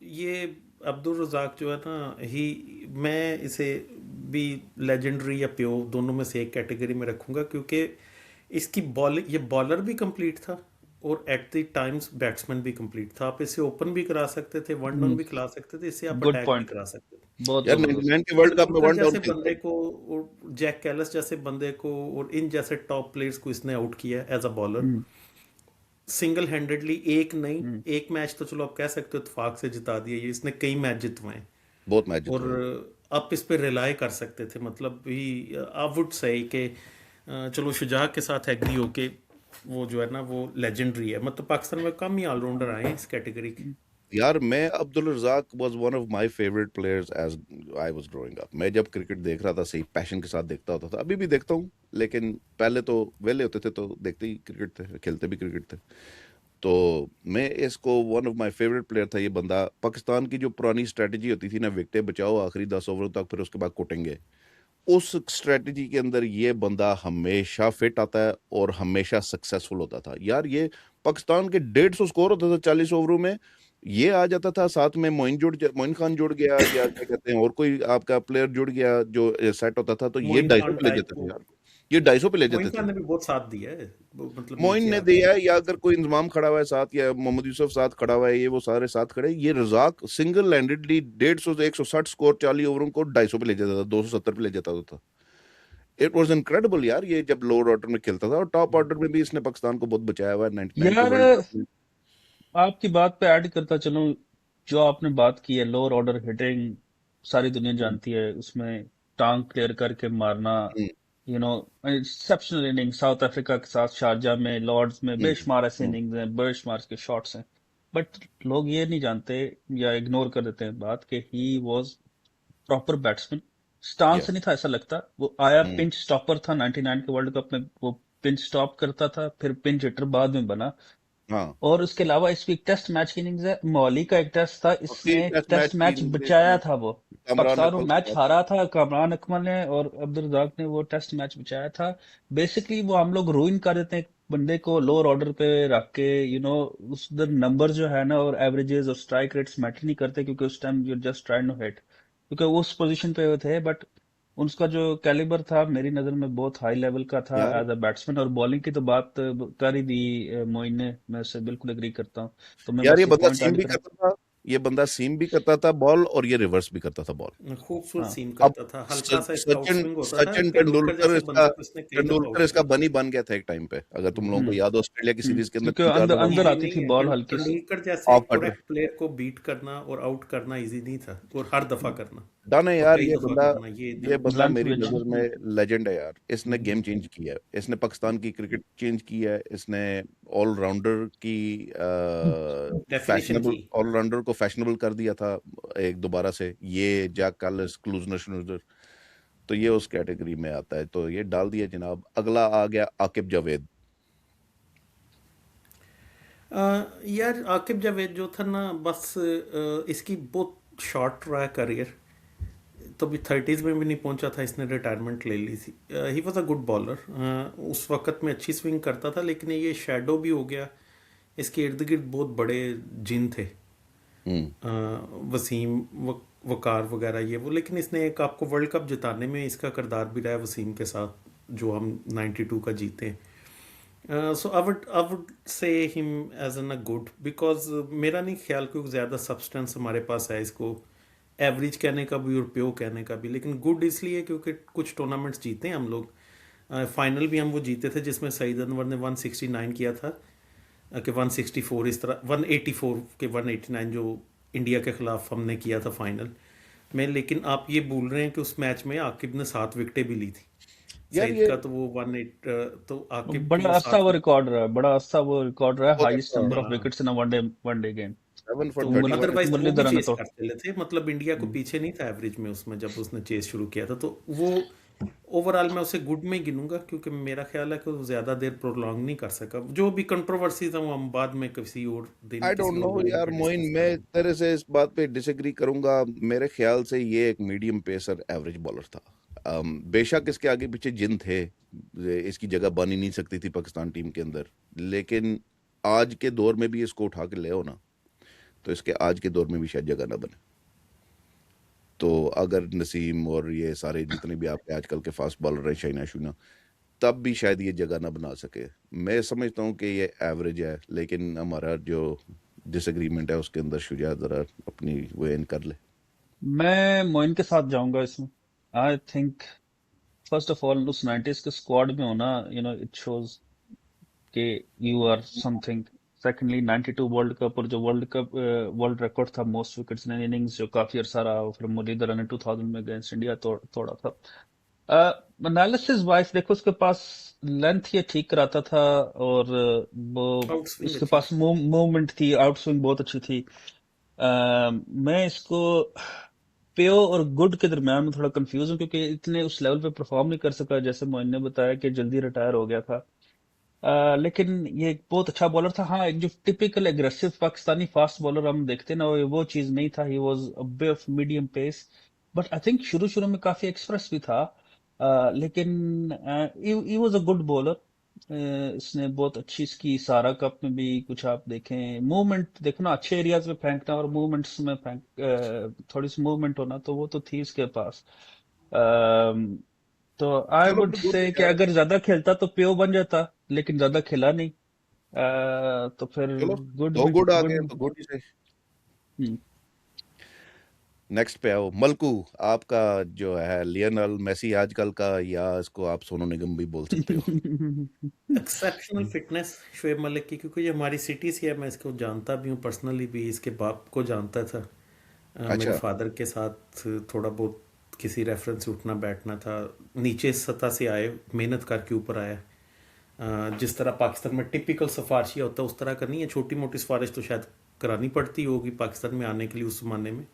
ये अब्दुल रज़ाक जो है ना, ही मैं इसे भी लेजेंडरी या प्यो दोनों में से एक कैटेगरी में रखूंगा, क्योंकि इसकी बॉलिंग, ये बॉलर भी कंप्लीट था और एट द टाइम्स बैट्समैन भी कंप्लीट था। आप इसे ओपन भी करा सकते थे, वन डाउन भी खिला सकते थे, इसे आप गुड अटैक भी पॉइंट, करा सकते थे। बहुत यार जबरदस्त। 99 के वर्ल्ड कप में तेंदुलकर वन डाउन जैसे खेलता बंदे है। को और जैक कैलस जैसे बंदे को और इन जैसे टॉप प्लेयर्स को इसने आउट किया एज अ बॉलर, हम्म, सिंगल हैंडेडली। एक नहीं, हम्म, एक मैच तो चलो आप कह सकते हो इत्तेफाक से जिता दिया, ये इसने कई मैच जितवाए। बहुत मैच और जितवाए। आप इस पे रिलाई कर सकते थे, मतलब ही आई वुड से कि चलो शुजा के साथ एग्री होके वो जो है ना वो लेजेंडरी है। मतलब पाकिस्तान में कम ही ऑलराउंडर आए हैं इस कैटेगरी के। हम्म, यार मैं, Abdul Razzaq was one of my favourite players as I was growing up. मैं जब क्रिकेट देख रहा था सही पैशन के साथ देखता होता था, अभी भी देखता हूँ, लेकिन पहले तो वेले होते थे तो देखते ही क्रिकेट थे, खेलते भी क्रिकेट थे। तो मैं इसको, one of my favourite player था ये बंदा। पाकिस्तान की जो पुरानी स्ट्रेटजी होती थी ना, विकेटें बचाओ आखिरी 10 ओवर तक, फिर उसके बाद कुटेंगे, उस स्ट्रेटजी के अंदर ये बंदा हमेशा फिट आता है और हमेशा सक्सेसफुल होता था। यार ये पाकिस्तान के 150 स्कोर होता था 40 ओवरों में, ये आ जाता था, साथ में मोइन खान जुड़ गया या क्या कहते हैं और कोई आपका प्लेयर जुड़ गया जो सेट होता था, तो ये मोइन 250 खान पे ले टाइप जाते थे को, यार। ये 250 पे ले मोइन जाते थे। खान ने भी बहुत साथ दिया है, वो मतलब मोइन नीचे ने आके। दिया है, या अगर कोई इंतजाम खड़ा हुआ है साथ, या मोहम्मद यूसुफ साथ खड़ा हुआ है, ये वो सारे साथ खड़े। ये रजाक सिंगल हैंडेडली 150 से 160 स्कोर 40 ओवरों को 250 पे ले जाता था, 270 पे ले जाता था। इट वाज इनक्रेडिबल यार, ये जब लोअर ऑर्डर में खेलता था। और टॉप ऑर्डर में भी इसने पाकिस्तान को बहुत बचाया हुआ है 99 के यार वर्ल्ड कप में। आपकी बात पे ऐड करता चलूं, जो आपने बात की है लोअर ऑर्डर हिटिंग, सारी दुनिया हम्म, जानती है, उसमें टांग क्लियर करके मारना, hmm, you know, exceptional inning South Africa के साथ शारजा में, लॉर्ड्स में हम्म, बेशुमार ऐसे हम्म, इनिंग्स हैं, बेशुमार के शॉट्स हैं। बट लोग ये नहीं जानते या इग्नोर कर देते हैं बात कि he was proper batsman. Stance या से नहीं था ऐसा लगता, वो आया हम्म, पिंच स्टॉपर था 99 के वर्ल्ड कप में, वो पिंच स्टॉप करता था, फिर पिंच हिटर बाद में बना। हाँ। और उसके अलावा इसकी एक टेस्ट मैच की इनिंग्स है, मौली का एक टेस्ट था, और 3 इसने एक टेस्ट मैच टेस्ट की मैच इसने बचाया था वो। कमरान पाकिस्तान वो अकमल के मैच साथ। हारा था, कामरान अकमल ने और अब्दुल रजाक ने वो टेस्ट मैच बचाया था। बेसिकली वो हम लोग रूइन कर देते हैं एक बंदे को लोअर ऑर्डर पे रख के, उस नंबर जो है ना, और एवरेजेस और स्ट्राइक रेट्स मैटर नहीं करते, क्योंकि उस time you just trying to hit, क्योंकि वो उस पोजीशन पे वो थे। बट उसका जो कैलिबर था मेरी नजर में बहुत हाई लेवल का था यार एज अ बैट्समैन। और बॉलिंग की तो बात कर ही दी मोइन ने, मैं उससे बिल्कुल एग्री करता हूँ। तो मैं यार, ये बस ये बंदा पॉइंट सीम ऐड भी कर। करता था। ये बंदा सीम भी करता था बॉल, और ये रिवर्स भी करता था बॉल। खूबसूरत हाँ, सीम अब करता था, हल्का सा इसका आउट सचिन स्विंग होता था। सचिन तेंदुलकर तेंदुलकर जैसे इसका बंदे को इसने कई दफा आउट किया। बनी बन गया था एक टाइम पे, अगर तुम लोगों को हम्म, याद हो, ऑस्ट्रेलिया की सीरीज के अंदर क्योंकि 3-4 अंदर दफा अंदर इजी आती नहीं थी है, बॉल हल्की सी। तेंदुलकर जैसे ऑफ कट करेक्ट प्लेयर को बीट करना और आउट करना इजी नहीं था, और हर दफा करना डन है और यार। कई दफा करना, ये ये नहीं। बंदा लेंथ मेरी विच। नजर में लेजेंड है यार। इसने गेम हम्म, चेंज किया है, इसने पाकिस्तान की क्रिकेट चेंज की है। इसने ऑलराउंडर की डेफिनेशन फैशनेबल, की। ऑलराउंडर को फैशनेबल कर दिया था एक दोबारा से, ये जैक कालिस, क्लूजनर श्नूजर। तो ये उस कैटेगरी में आता है, तो ये डाल दिया जनाब। अगला आ गया आकिब जावेद। यार आकिब जावेद जो था ना, बस इसकी बहुत शॉर्ट रहा करियर। तो अभी 30s में भी नहीं पहुंचा था, इसने रिटायरमेंट ले ली थी। ही वॉज अ गुड बॉलर, उस वक्त में अच्छी स्विंग करता था, लेकिन ये शैडो भी हो गया। इसके इर्द गिर्द बहुत बड़े जिन थे, हम्म। वसीम वकार वगैरह ये वो, लेकिन इसने एक आपको वर्ल्ड कप जिताने में इसका किरदार भी रहा है वसीम के साथ, जो हम 92 का जीते हैं। So I would say him as an a good, because मेरा नहीं ख्याल कोई ज़्यादा सब्सटेंस हमारे पास है इसको एवरेज कहने का भी और प्योर कहने का भी, लेकिन गुड इसलिए क्योंकि कुछ टूर्नामेंट्स जीते हैं हम लोग। फाइनल भी हम वो जीते थे जिसमें सईद अनवर ने 169 किया था, कि 164 इस तरह, 184 के 189 जो इंडिया के खिलाफ हमने किया था फाइनल में। लेकिन आप ये भूल रहे हैं कि उस मैच में आकिब ने 7 विकेटें भी ली थी। यार सईद ये का तो वो 18, तो आकिब की बड़ा वो अच्छा 7 वो रिकॉर्ड रहा है, बड़ा अच्छा वो रिकॉर्ड रहा है, बहुत हाईएस्ट अच्छा number of wicket. Wickets in one day game. Seven for तो 31 अदरवाइज तो वो भी मुरलीधरन ने चेस तो करते ले थे, मतलब इंडिया को पीछे नहीं था एवरेज में उसमें जब उसने चेस शुरू किया था। तो वो ओवरऑल मैं उसे गुड में ही गिनूंगा, क्योंकि मेरा ख्याल है कि वो ज्यादा देर प्रोलॉन्ग नहीं कर सका। जो भी कंट्रोवर्सीज हैं वो हम बाद में किसी और दिन आई डोंट किसी नो और मीटिंग यार पे मोइन, डिस्कस मैं करेंगे। तेरे से इस बात पे डिसएग्री करूंगा। मेरे ख्याल से ये एक मीडियम पेसर एवरेज बॉलर था। बेशक इसके आगे पीछे जिन थे, इसकी जगह बन ही नहीं सकती थी पाकिस्तान टीम के अंदर, लेकिन आज के दौर में भी इसको उठा के ले आओ ना, तो इसके आज के दौर में भी शायद जगह ना बने। तो अगर नसीम और ये सारे जितने भी आपके आजकल के फास्ट बॉलर हैं, शाइना शुना, तब भी शायद ये जगह ना बना सके। मैं समझता हूँ कि ये एवरेज है, लेकिन हमारा जो डिसएग्रीमेंट है उसके अंदर शुजा जरा अपनी वो इन कर ले। मैं मोइन के साथ जाऊंगा इसमें। I think first of all उस 90s के स्क्वाड में होना, इट शोज कि you are something. Secondly 92 world cup, और जो वर्ल्ड रिकॉर्ड था मोस्ट विकेट्स इन इनिंग्स, जो काफी अरसा रहा, और फिर मुरलीधरन ने 2000 में अगेंस्ट इंडिया तोड़ा था। एनालिसिस वाइज देखो, उसके पास लेंथ ये ठीक कराता था, और वो आउट स्विंग उसके अच्छी पास थी। मूवमेंट थी, आउट स्विंग बहुत अच्छी थी। मैं इसको पेयो और गुड के दरम्यान में थोड़ा कंफ्यूज हूँ, क्योंकि इतने उस लेवल पे परफॉर्म नहीं कर सका, जैसे मोइन ने बताया कि जल्दी रिटायर हो गया था। लेकिन ये एक बहुत अच्छा बॉलर था। हाँ, एक जो typical aggressive Pakistani fast bowler हम देखते हैं ना, वो चीज नहीं था। He was a bit of medium pace, but I think शुरू शुरू में काफी एक्सप्रेस भी था। लेकिन he was a good bowler. इसने बहुत अच्छी, इसकी सारा कप में भी कुछ आप देखें, मूवमेंट देखो ना, अच्छे एरियाज में फेंकना और मूवमेंट्स में थोड़ी सी मूवमेंट होना, तो वो तो थी इसके पास। तो आई चलो वुड फिर गुड से कि है। अगर ज्यादा खेलता तो प्यो बन जाता, लेकिन ज्यादा खेला नहीं। तो फिर चलो, गुड दो में गुड आ गए गुड। तो गुड ही से। हम्म। नेक्स्ट पे आओ मलकू। आपका जो है लियोनेल मेसी आजकल का, या इसको आप सोनू निगम भी बोल सकते हो। एक्सेप्शनल फिटनेस शुएब मलिक की, क्योंकि ये हमारी सिटी से है। मैं इसको जानता भी हूँ पर्सनली भी, इसके बाप को जानता था। मेरे अच्छा। फादर के साथ थोड़ा बहुत किसी रेफरेंस से उठना बैठना था। नीचे सतह से आए, मेहनत करके ऊपर आया। जिस तरह पाकिस्तान में टिपिकल सिफारशी होता है उस तरह का नहीं है। छोटी मोटी सिफारिश तो शायद करानी पड़ती होगी पाकिस्तान में आने के लिए उस ज़माने में।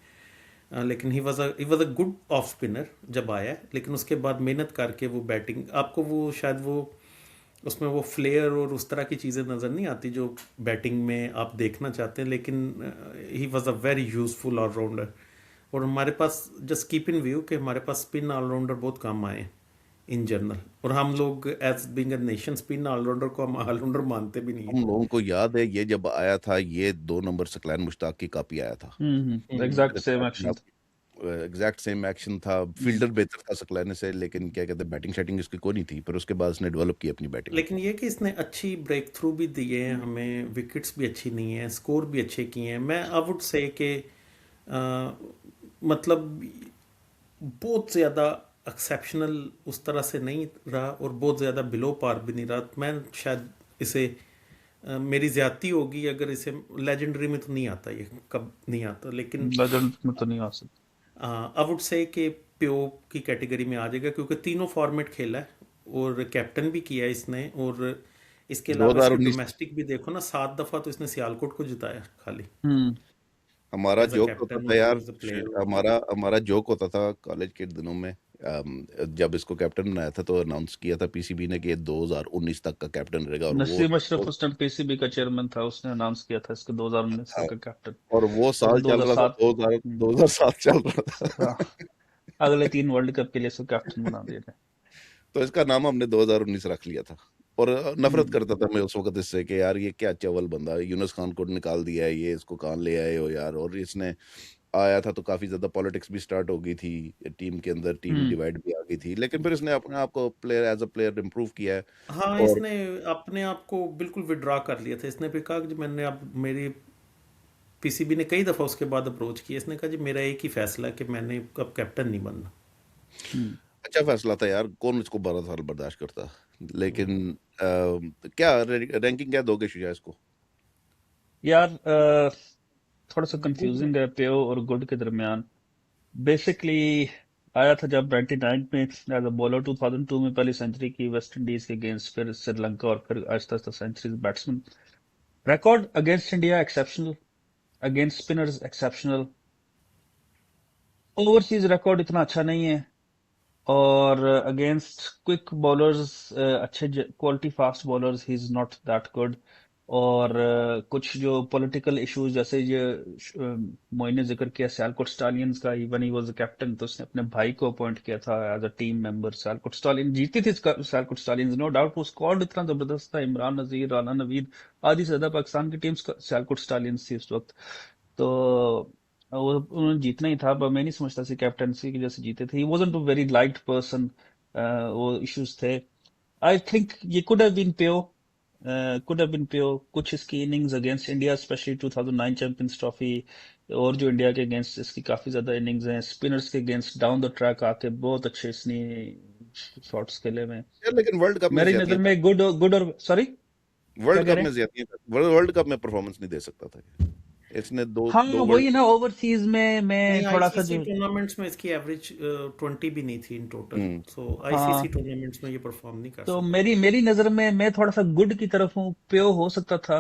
लेकिन he was a good off spinner जब आया है। लेकिन उसके बाद मेहनत करके वो बैटिंग, आपको वो शायद वो उसमें वो फ्लेयर और उस तरह की चीज़ें नज़र नहीं आती जो बैटिंग में आप देखना चाहते हैं। लेकिन he was a very useful allrounder. और हमारे पास जस्ट कीप इन व्यू कि हमारे पास स्पिन ऑलराउंडर बहुत कम आए इन जनरल। और हम लोग as being a nation spin allrounder को हम ऑलराउंडर मानते भी नहीं हम लोगों को याद है ये जब आया था, ये 2 नंबर सकलैन मुश्ताक की कॉपी आया था। एग्जैक्ट मेरे सेम ख्याल में एक्शन था। एग्जैक्ट सेम एक्शन था। हम्म। फील्डर बेहतर था सकलैन से, लेकिन क्या कहते हैं, बैटिंग सेटिंग इसकी कोई नहीं थी, पर उसके बाद उसने डेवलप की अपनी बैटिंग। लेकिन ये कि इसने अच्छी ब्रेक थ्रू भी दिए हैं हमें, विकेट्स भी अच्छी नहीं है, स्कोर भी अच्छे किए हैं। मैं आई वुड से कि मतलब बहुत ज़्यादा एक्सेप्शनल उस तरह से नहीं रहा, और बहुत ज़्यादा बिलो पार भी नहीं रहा। मैं शायद इसे मेरी ज़्यादती होगी अगर इसे लेजेंडरी में तो नहीं आता, ये कब नहीं आता। लेकिन लेजेंड में तो नहीं आ सकता। आई वुड से कि प्यो की कैटेगरी में आ जाएगा, क्योंकि तीनों फॉर्मेट खेला है और कैप्टन भी किया है इसने। और इसके अलावा इसके 2019 डोमेस्टिक भी देखो ना, 7 दफ़ा तो इसने सियालकोट को जिताया खाली, हम्म। हमारा एज अ जोक होता कैप्टन था और यार। As a player. हमारा हमारा जोक होता था कॉलेज के दिनों में। जब इसको कैप्टन बनाया था तो अनाउंस किया था पीसीबी ने कि ये 2019 तक का कैप्टन रहेगा, और वो नसीम अशरफ उस टाइम पीसीबी का चेयरमैन था, उसने अनाउंस किया था इसके 2019 हाँ, का कैप्टन। और वो और वो साल चल रहा था 2007 2007 चल रहा था। हाँ, अगले 3 वर्ल्ड कप के लिए इसको कैप्टन बना दिया था। तो इसका नाम हमने 2019 रख लिया था। और नफरत हम्म करता था मैं उस वक्त इससे कि यार ये क्या चवल बंदा है, यूनुस खान को निकाल दिया है, ये इसको कहाँ ले आए हो यार। और इसने आया था तो काफी ज्यादा पॉलिटिक्स भी स्टार्ट हो गई थी टीम के अंदर, टीम हम्म डिवाइड भी आ गई थी, लेकिन फिर इसने अपने आप को player as a player improve किया है। हाँ, और इसने अपने आप को बिल्कुल विड्रॉ कर लिया था। इसने भी कहा कि मैंने अब मेरी पीसीबी ने कई दफ़ा उसके बाद अप्रोच किया। इसने कहा जी मेरा एक ही फैसला है कि मैंने अब कैप्टन नहीं बनना। हम्म। अच्छा फैसला था यार, कौन इसको 12 साल बर्दाश्त करता। लेकिन क्या रैंकिंग क्या दोगे शुजा इसको? यार थोड़ा सा कंफ्यूजिंग है पेयो और गुड के दरमियान। बेसिकली आया था जब 99 में एज अ बॉलर, 2002 में पहली सेंचुरी की वेस्ट इंडीज के अगेंस्ट, फिर श्रीलंका, और फिर आहिस्ता आहिस्ता centuries batsman. Record against India exceptional, against spinners exceptional. Overseas record इतना अच्छा नहीं है, और अगेंस्ट क्विक बॉलर्स, अच्छे quality fast bowlers, he is not that good. और कुछ जो पॉलिटिकल इश्यूज, जैसे ये मोइन ने जिक्र किया सियालकोट स्टालियंस का, इवन ही वाज कैप्टन, तो उसने अपने भाई को अपॉइंट किया था as a team member. Sialkot Stallion जीती थी सियालकोट स्टालियंस, नो डाउट। वो स्क्वाड इतना जबरदस्त था, इमरान नजीर, राना नवीद, आदि से ज्यादा पाकिस्तान की टीम सियालकोट स्टालियंस थी उस वक्त। तो वो उन्होंने जीतना ही था, पर मैं नहीं समझता सी कैप्टनसी की जैसे जीते थे। He wasn't a very light person, वो इश्यूज थे। आई थिंक ये कुड हैव बीन प्यो, कुड हैव बीन प्यो। कुछ इसकी innings against India, specially 2009 champions trophy, और जो इंडिया के अगेंस्ट इसकी काफी ज्यादा इनिंग्स हैं, स्पिनर्स के अगेंस्ट डाउन द ट्रैक आके बहुत अच्छे इसने शॉट्स खेले में। यार लेकिन वर्ल्ड कप में मेरी नजर ज्यादा, में गुड, गुड और सॉरी, क्या वर्ल्ड कह कप रहे में हैं? ज्यादा, वर्ल्ड कप में परफॉर्मेंस नहीं दे सकता था ये। इसने दो हाँ, दो वर्ल्ड वही ना, ओवरसीज में मैं नहीं, थोड़ा सा आईसीसी जो, टूर्नामेंट्स में इसकी एवरेज 20 भी नहीं थी in total. Hmm so ICC हाँ, टूर्नामेंट्स में ये परफॉर्म नहीं कर तो सका। मेरी मेरी नजर में मैं थोड़ा सा गुड की तरफ हूँ, प्यो हो सकता था।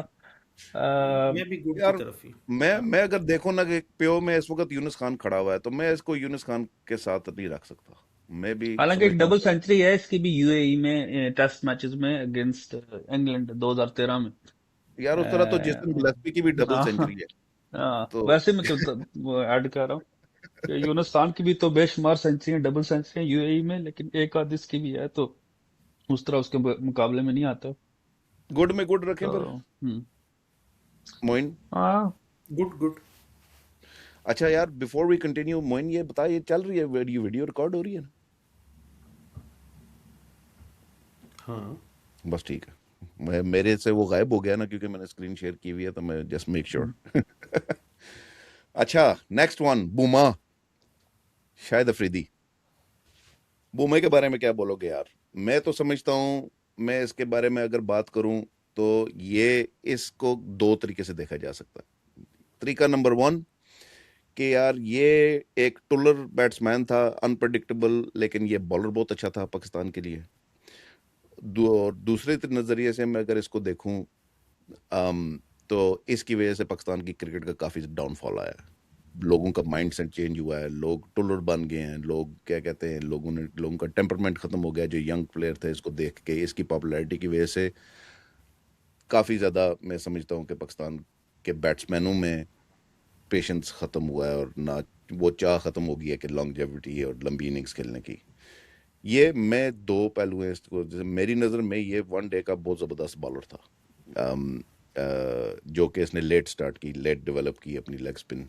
मैं भी गुड की यार तरफ ही। मैं अगर देखो ना कि प्यो में इस वक्त यूनुस खान खड़ा हुआ है, तो मैं इसको यूनुस खान के साथ नहीं रख सकता। मैं भी हालांकि एक समझता हूँ डबल सेंचुरी है इसकी भी यूएई में, टेस्ट मैचेस में अगेंस्ट इंग्लैंड 2013 में। यार उस तरह तो जेसन गिलेस्पी की भी डबल हाँ सेंचुरी है। हाँ, तो वैसे मैं वो ऐड कर रहा हूँ कि यूनुस खान की भी तो बेशुमार सेंचुरी, डबल सेंचुरी यूएई में, लेकिन एक आध इसकी भी है, तो उस तरह उसके मुकाबले में नहीं आता। गुड में गुड रखें तो फिर मोइन। हाँ, गुड गुड। अच्छा यार, बिफोर वी कंटिन्यू मोइन ये बता, ये चल रही है वीडियो रिकॉर्ड हो रही है ना? हाँ, बस ठीक है। मेरे से वो गायब हो गया ना, क्योंकि मैंने स्क्रीन शेयर की हुई है, तो मैं जस्ट मेक श्योर। अच्छा, नेक्स्ट वन, बुमा, शाहिद अफरीदी। बुमे के बारे में क्या बोलोगे यार? मैं तो समझता हूँ, मैं इसके बारे में अगर बात करूं तो ये, इसको दो तरीके से देखा जा सकता है। तरीका नंबर वन, कि यार ये एक टुलर बैट्समैन था, अनप्रडिक्टेबल, लेकिन ये बॉलर बहुत अच्छा था पाकिस्तान के लिए। दूसरे नज़रिए से मैं अगर इसको देखूं, तो इसकी वजह से पाकिस्तान की क्रिकेट का काफ़ी डाउनफॉल आया है। लोगों का माइंड सेट चेंज हुआ है, लोग टुलर बन गए हैं, लोग क्या कहते हैं, लोगों का टेम्परमेंट ख़त्म हो गया। जो यंग प्लेयर थे, इसको देख के, इसकी पॉपुलैरिटी की वजह से काफ़ी ज़्यादा मैं समझता हूँ कि पाकिस्तान के बैट्समैनों में पेशेंस ख़त्म हुआ है, और ना वो चाह ख़त्म हो गई है कि लॉन्गेविटी और लंबी इनिंग्स खेलने की। ये मैं दो पहलू हैं इसको, जैसे मेरी नज़र में ये वन डे का बहुत ज़बरदस्त बॉलर था। जो कि इसने लेट स्टार्ट की, लेट डेवलप की अपनी लेग स्पिन।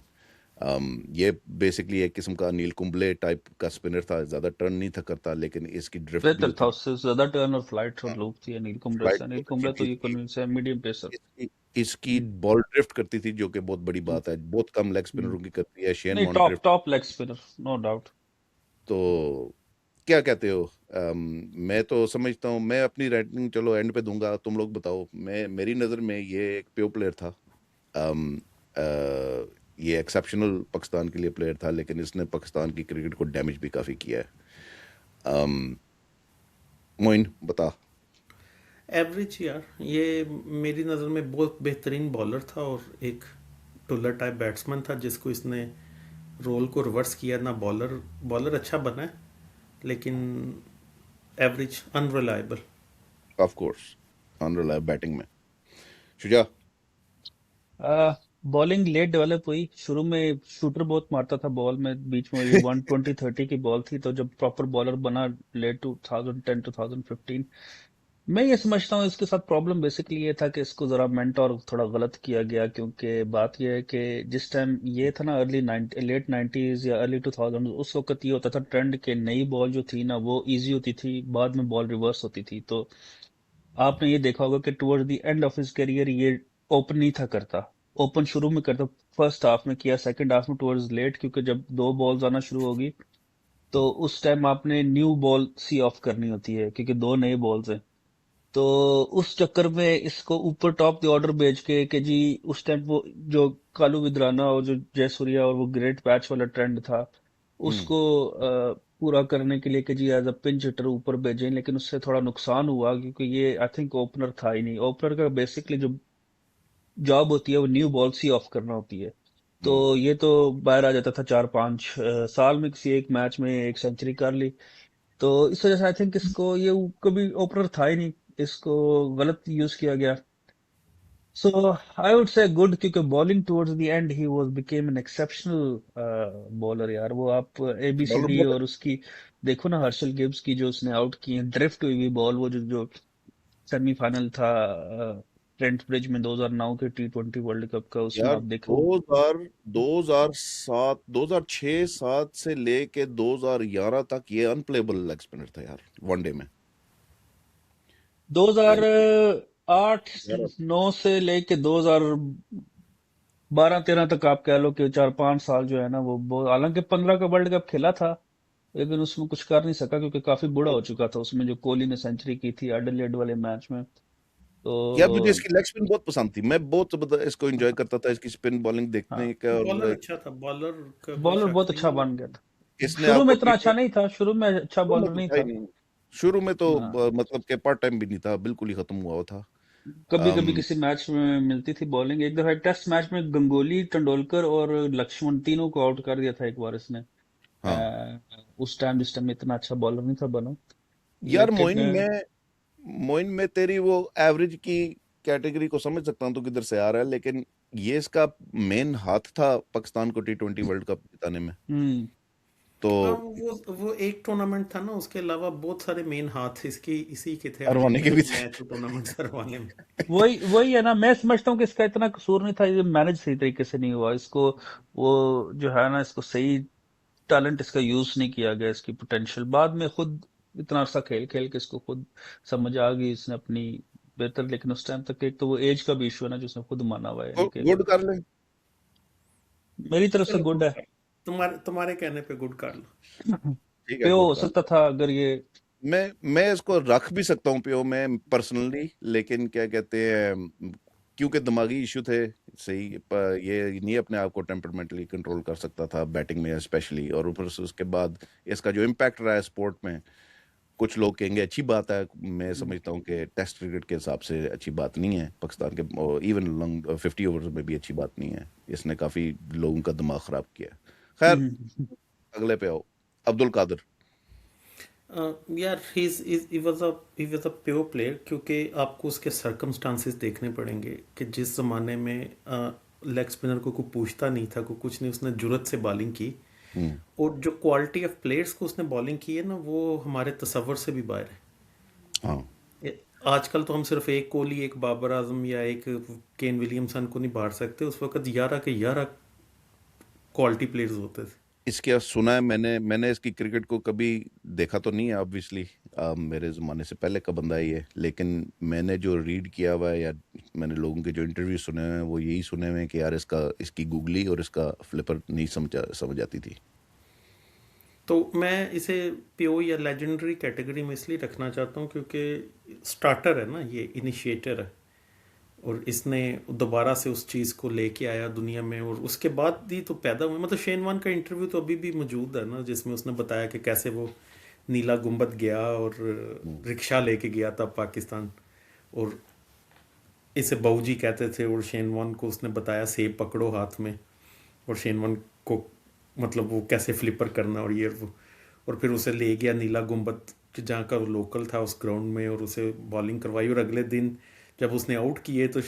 ये बेसिकली एक किस्म का अनिल कुंबले टाइप का स्पिनर था, ज़्यादा टर्न नहीं था करता, लेकिन इसकी ड्रिफ्ट भी बेहतर था उतनी, उससे ज्यादा टर्न और फ्लाइट और लूप थी अनिल कुंबले से। फ्लाइट अनिल बहुत अच्छी कुंबले तो थी ये इसकी। कन्विंस है, मीडियम पेसर। इसकी इसकी बॉल ड्रिफ्ट करती थी, जो कि बहुत बड़ी बात है, बहुत कम लेग हम्म। स्पिनरों की करती है। शेन नहीं, Warne top drift. Top leg spinner, no doubt. तो क्या कहते हो? मैं तो समझता हूँ, मैं अपनी रेटिंग चलो एंड पे दूंगा, तुम लोग बताओ। मैं, मेरी नज़र में ये एक प्योर प्लेयर था। अम, अ, ये एक्सेप्शनल पाकिस्तान के लिए प्लेयर था, लेकिन इसने पाकिस्तान की क्रिकेट को डैमेज भी काफ़ी किया है। अम, मोइन बता। एवरेज यार, ये मेरी नज़र में बहुत बेहतरीन बॉलर था और एक टुलर टाइप बैट्समैन था जिसको इसने रोल को रिवर्स किया ना। बॉलर बॉलर अच्छा बना है, लेकिन average, unreliable. Of course unreliable batting में। शुजा। बॉलिंग लेट डेवलप हुई। शुरू में शूटर बहुत मारता था बॉल में, बीच में ये 120-30 की बॉल थी, तो जब प्रॉपर बॉलर बना लेट 2010-2015, मैं ये समझता हूँ इसके साथ प्रॉब्लम बेसिकली ये था कि इसको जरा मेंटोर थोड़ा गलत किया गया, क्योंकि बात ये है कि जिस टाइम ये था ना लेट 90s या अर्ली 2000, उस वक्त ये होता था ट्रेंड के नई बॉल जो थी ना वो इजी होती थी, बाद में बॉल रिवर्स होती थी। तो आपने ये देखा होगा कि towards the end of his career ये ओपन नहीं था करता। ओपन शुरू में करता, फर्स्ट हाफ में किया, सेकंड हाफ में टुवर्ड्स लेट, क्योंकि जब दो बॉल्स आना शुरू होगी तो उस टाइम आपने न्यू बॉल सी ऑफ करनी होती है, क्योंकि दो नए बॉल्स हैं। तो उस चक्कर में इसको ऊपर टॉप द ऑर्डर भेज के कि जी, उस टाइम वो जो कालू विद्राना और जो जयसूर्या और वो ग्रेट पैच वाला ट्रेंड था, हम्म। उसको पूरा करने के लिए कि जी एज अ पिंच हिटर ऊपर भेजें, लेकिन उससे थोड़ा नुकसान हुआ, क्योंकि ये आई थिंक ओपनर था ही नहीं। ओपनर का बेसिकली जो जॉब होती है वो न्यू बॉल सी ऑफ करना होती है। तो हम्म। ये तो बाहर आ जाता था 4-5 साल में, किसी एक मैच में एक सेंचुरी कर ली। तो इस वजह से आई थिंक इसको ये कभी ओपनर था ही नहीं, इसको गलत यूज किया गया। सो आई वुड से गुड, क्योंकि bowling towards the and he was became an exceptional bowler यार। वो आप बॉलर एबीसीडी बहुत और उसकी देखो ना, हर्षल गिब्स की जो उसने आउट की है, ड्रिफ्ट हुई हुई बॉल, वो जो सेमीफाइनल था ट्रेंट ब्रिज में 2009 के T20 वर्ल्ड कप का, उसमें यार। आप देखो। 2007 2006-7 से लेके 2011 तक ये अनप्लेबल लेग स्पिनर था यार, वनडे में। यानी 2008 यार। 9 से लेके 2012-13 तक आप कह लो कि 4-5 साल जो है ना वो बहुत, हालांकि 15 का वर्ल्ड कप खेला था, लेकिन उसमें कुछ कर नहीं सका, क्योंकि काफी बुरा हो चुका था उसमें, जो कोहली ने सेंचुरी की थी एडिलेड वाले मैच में। तो यार मुझे इसकी लेग स्पिन बहुत पसंद थी, मैं बहुत जबरदस्त इसको एंजॉय करता था, इसकी स्पिन बॉलिंग हाँ, देखने का। बॉलर और अच्छा था, बॉलर का कोई बॉलर शक बहुत अच्छा नहीं बन गया था। इसने शुरू में आपको इतना अच्छा नहीं था, शुरू में अच्छा शुरू में बॉलर तो नहीं था ही था। नहीं। शुरू में तो हाँ, मतलब के पार्ट टाइम भी नहीं था, बिल्कुल ही खत्म हुआ हुआ था। कभी कभी अम, किसी मैच में मिलती थी बॉलिंग। एक दफा टेस्ट मैच में गंगोली, तेंदुलकर और लक्ष्मण तीनों को आउट कर दिया था एक बार इसने। हाँ उस टाइम जिस टाइम इतना अच्छा बॉलर नहीं था बना, यार लेकिन मोइन में तेरी वो एवरेज की कैटेगरी को समझ सकता हूँ तो किधर से आ रहा है, लेकिन ये इसका मेन हाथ था पाकिस्तान को T20 वर्ल्ड कप जिताने में। हम्म, तो हाँ, वो एक टूर्नामेंट था ना, उसके अलावा बहुत सारे मेन हाथ इसकी इसी के थे हरवाने के अल्टीमेट भी मैच टूर्नामेंट करवाने में। वही वही है ना, मैं समझता हूँ कि इसका इतना कसूर नहीं था, ये मैनेज सही तरीके से नहीं हुआ इसको। वो जो है ना, इसको सही टैलेंट इसका यूज नहीं किया गया, इसकी पोटेंशियल बाद में खुद इतना अच्छा खेल खेल के इसको खुद समझ आ गई इसने अपनी बेहतर। लेकिन उस टाइम तक एक तो वो एज का भी इशू है ना, जो उसने खुद माना हुआ है, यानी कि गुड कर ले। मेरी तरफ से चलो गुड गुड है। कर, तुम्हारे तुम्हारे कहने पे गुड कर लो। ठीक है, पे गुड हो कर। सकता था अगर ये। मैं इसको रख भी सकता हूँ पीओ में पर्सनली, लेकिन क्या कहते हैं, क्योंकि दिमागी इशू थे। सही ये नहीं अपने आप को टेम्परमेंटली कंट्रोल कर सकता था बैटिंग में स्पेशली, और ऊपर से उसके बाद इसका जो इम्पैक्ट रहा है स्पोर्ट में, कुछ लोग कहेंगे अच्छी बात है, मैं समझता हूँ कि टेस्ट क्रिकेट के हिसाब से अच्छी बात नहीं है पाकिस्तान के, इवन लॉन्ग 50 ओवर्स में भी अच्छी बात नहीं है। इसने काफ़ी लोगों का दिमाग ख़राब किया। खैर, हम्म, अगले पे आओ। अब्दुल कादिर। यार ही वाज अ प्योर प्लेयर, क्योंकि आपको उसके सर्कमस्टांसेस देखने पड़ेंगे कि जिस ज़माने में लेग स्पिनर को कोई पूछता नहीं था, कोई कुछ नहीं, उसने जुरत से बॉलिंग की। हम्म। और जो क्वालिटी ऑफ प्लेयर्स को उसने बॉलिंग की है ना, वो हमारे तसव्वुर से भी बाहर है। हाँ। आजकल तो हम सिर्फ एक कोहली, एक बाबर आजम या एक केन विलियमसन को नहीं बाहर सकते, उस वक्त 11 के 11 क्वालिटी प्लेयर्स होते थे। इसके सुना है, मैंने इसकी क्रिकेट को कभी देखा तो नहीं है ऑब्वियसली, मेरे ज़माने से पहले का बंदा ही है, लेकिन मैंने जो रीड किया हुआ है या मैंने लोगों के जो इंटरव्यू सुने हुए हैं वो यही सुने हुए हैं कि यार इसकी गूगली और इसका फ्लिपर नहीं समझ आती थी। तो मैं इसे प्यो या लेजेंडरी कैटेगरी में इसलिए रखना चाहता हूँ क्योंकि स्टार्टर है ना, ये इनिशिएटर है, और इसने दोबारा से उस चीज़ को लेके आया दुनिया में, और उसके बाद ही तो पैदा हुए। मतलब शेन वॉर्न का इंटरव्यू तो अभी भी मौजूद है ना, जिसमें उसने बताया कि कैसे वो नीला गुंबद गया और हम्म। रिक्शा लेके गया था पाकिस्तान, और इसे बहूजी कहते थे, और शेन वॉर्न को उसने बताया सेब पकड़ो हाथ में, और शेन वॉर्न को मतलब वो कैसे फ्लिपर करना और ये और वो। और फिर उसे ले गया नीला गुंबद कि जहाँ का वो लोकल था उस ग्राउंड में, और उसे बॉलिंग करवाई, और अगले दिन जब उसने आउट किए तो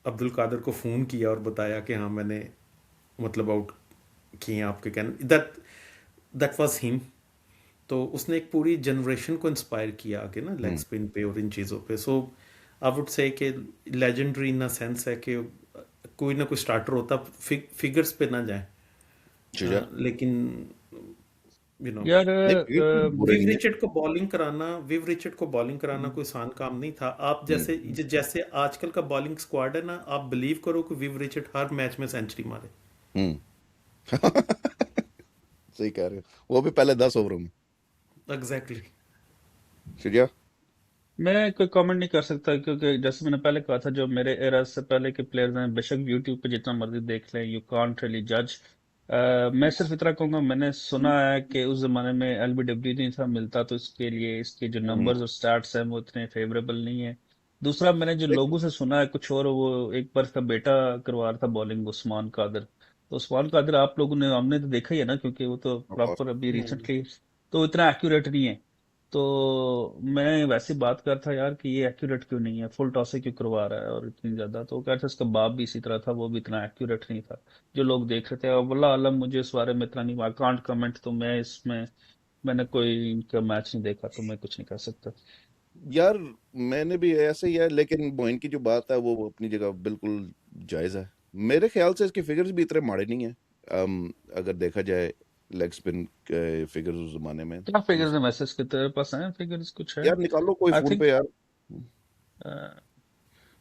अब्दुल कादर को फ़ोन किया और बताया कि हाँ मैंने मतलब आउट किए आपके कहने, दैट दैट वाज हिम। तो उसने एक पूरी जनरेशन को इंस्पायर किया आगे ना लेग स्पिन पे और इन चीज़ों पे। सो आई वुड से कि लेजेंडरी इन अ सेंस है कि कोई ना कोई स्टार्टर होता, फिगर्स पे ना जाए, शुजा लेकिन यू नो यार नहीं figures तो बुरे नहीं है। विव रिचर्ड को बॉलिंग कराना कोई आसान काम नहीं था। आप जैसे जैसे आजकल का बॉलिंग स्क्वाड है ना, आप बिलीव करो कि विव रिचर्ड हर मैच में सेंचुरी मारे। हम्म सही कह रहे हो, वो भी पहले 10 ओवरों में। एग्जैक्टली। शुजा मैं कोई कमेंट नहीं कर सकता, क्योंकि जैसे मैंने पहले कहा था, जो मेरे एरा से पहले के प्लेयर्स हैं, बेशक यूट्यूब पे जितना मर्जी देख लें, यू कांट रियली जज। मैं सिर्फ इतना कहूंगा, मैंने सुना है कि उस जमाने में एलबीडब्ल्यू नहीं था मिलता, तो इसके लिए इसके जो नंबर्स और स्टैट्स हैं वो इतने फेवरेबल नहीं है। दूसरा, मैंने जो लेकिन लोगों से सुना है कुछ और, वो एक बार का बेटा करवा रहा था बॉलिंग, उस्मान कादर। तो उस्मान कादर आप लोगों ने, हमने तो देखा ही है ना, क्योंकि वो तो of course, प्रॉपर अभी रिसेंटली, तो इतना एक्यूरेट नहीं है। तो मैं वैसे बात कर था यार कि ये एक्यूरेट क्यों नहीं है, फुल टॉस से क्यों करवा रहा है और इतनी ज्यादा। तो कह रहे थे उसका बाप भी इसी तरह था, वो भी इतना एक्यूरेट नहीं था, जो लोग देख रहे थे। और वल्लाह आलम, मुझे इस बारे में इतना नहीं, आई कांट कमेंट। तो मैं इसमें, मैंने कोई इनका मैच नहीं देखा, तो मैं कुछ नहीं कर सकता। यार मैंने भी ऐसे ही है, लेकिन मोइन की जो बात है वो अपनी जगह बिल्कुल जायज है। मेरे ख्याल से इसके फिगर्स भी इतने माड़े नहीं है। अगर देखा जाए लेग स्पिन के फिगर्स उस जमाने में, क्या फिगर्स है मैसेज के तेरे पास हैं? फिगर्स कुछ है? यार निकालो कोई आई फोन थिंक पे यार।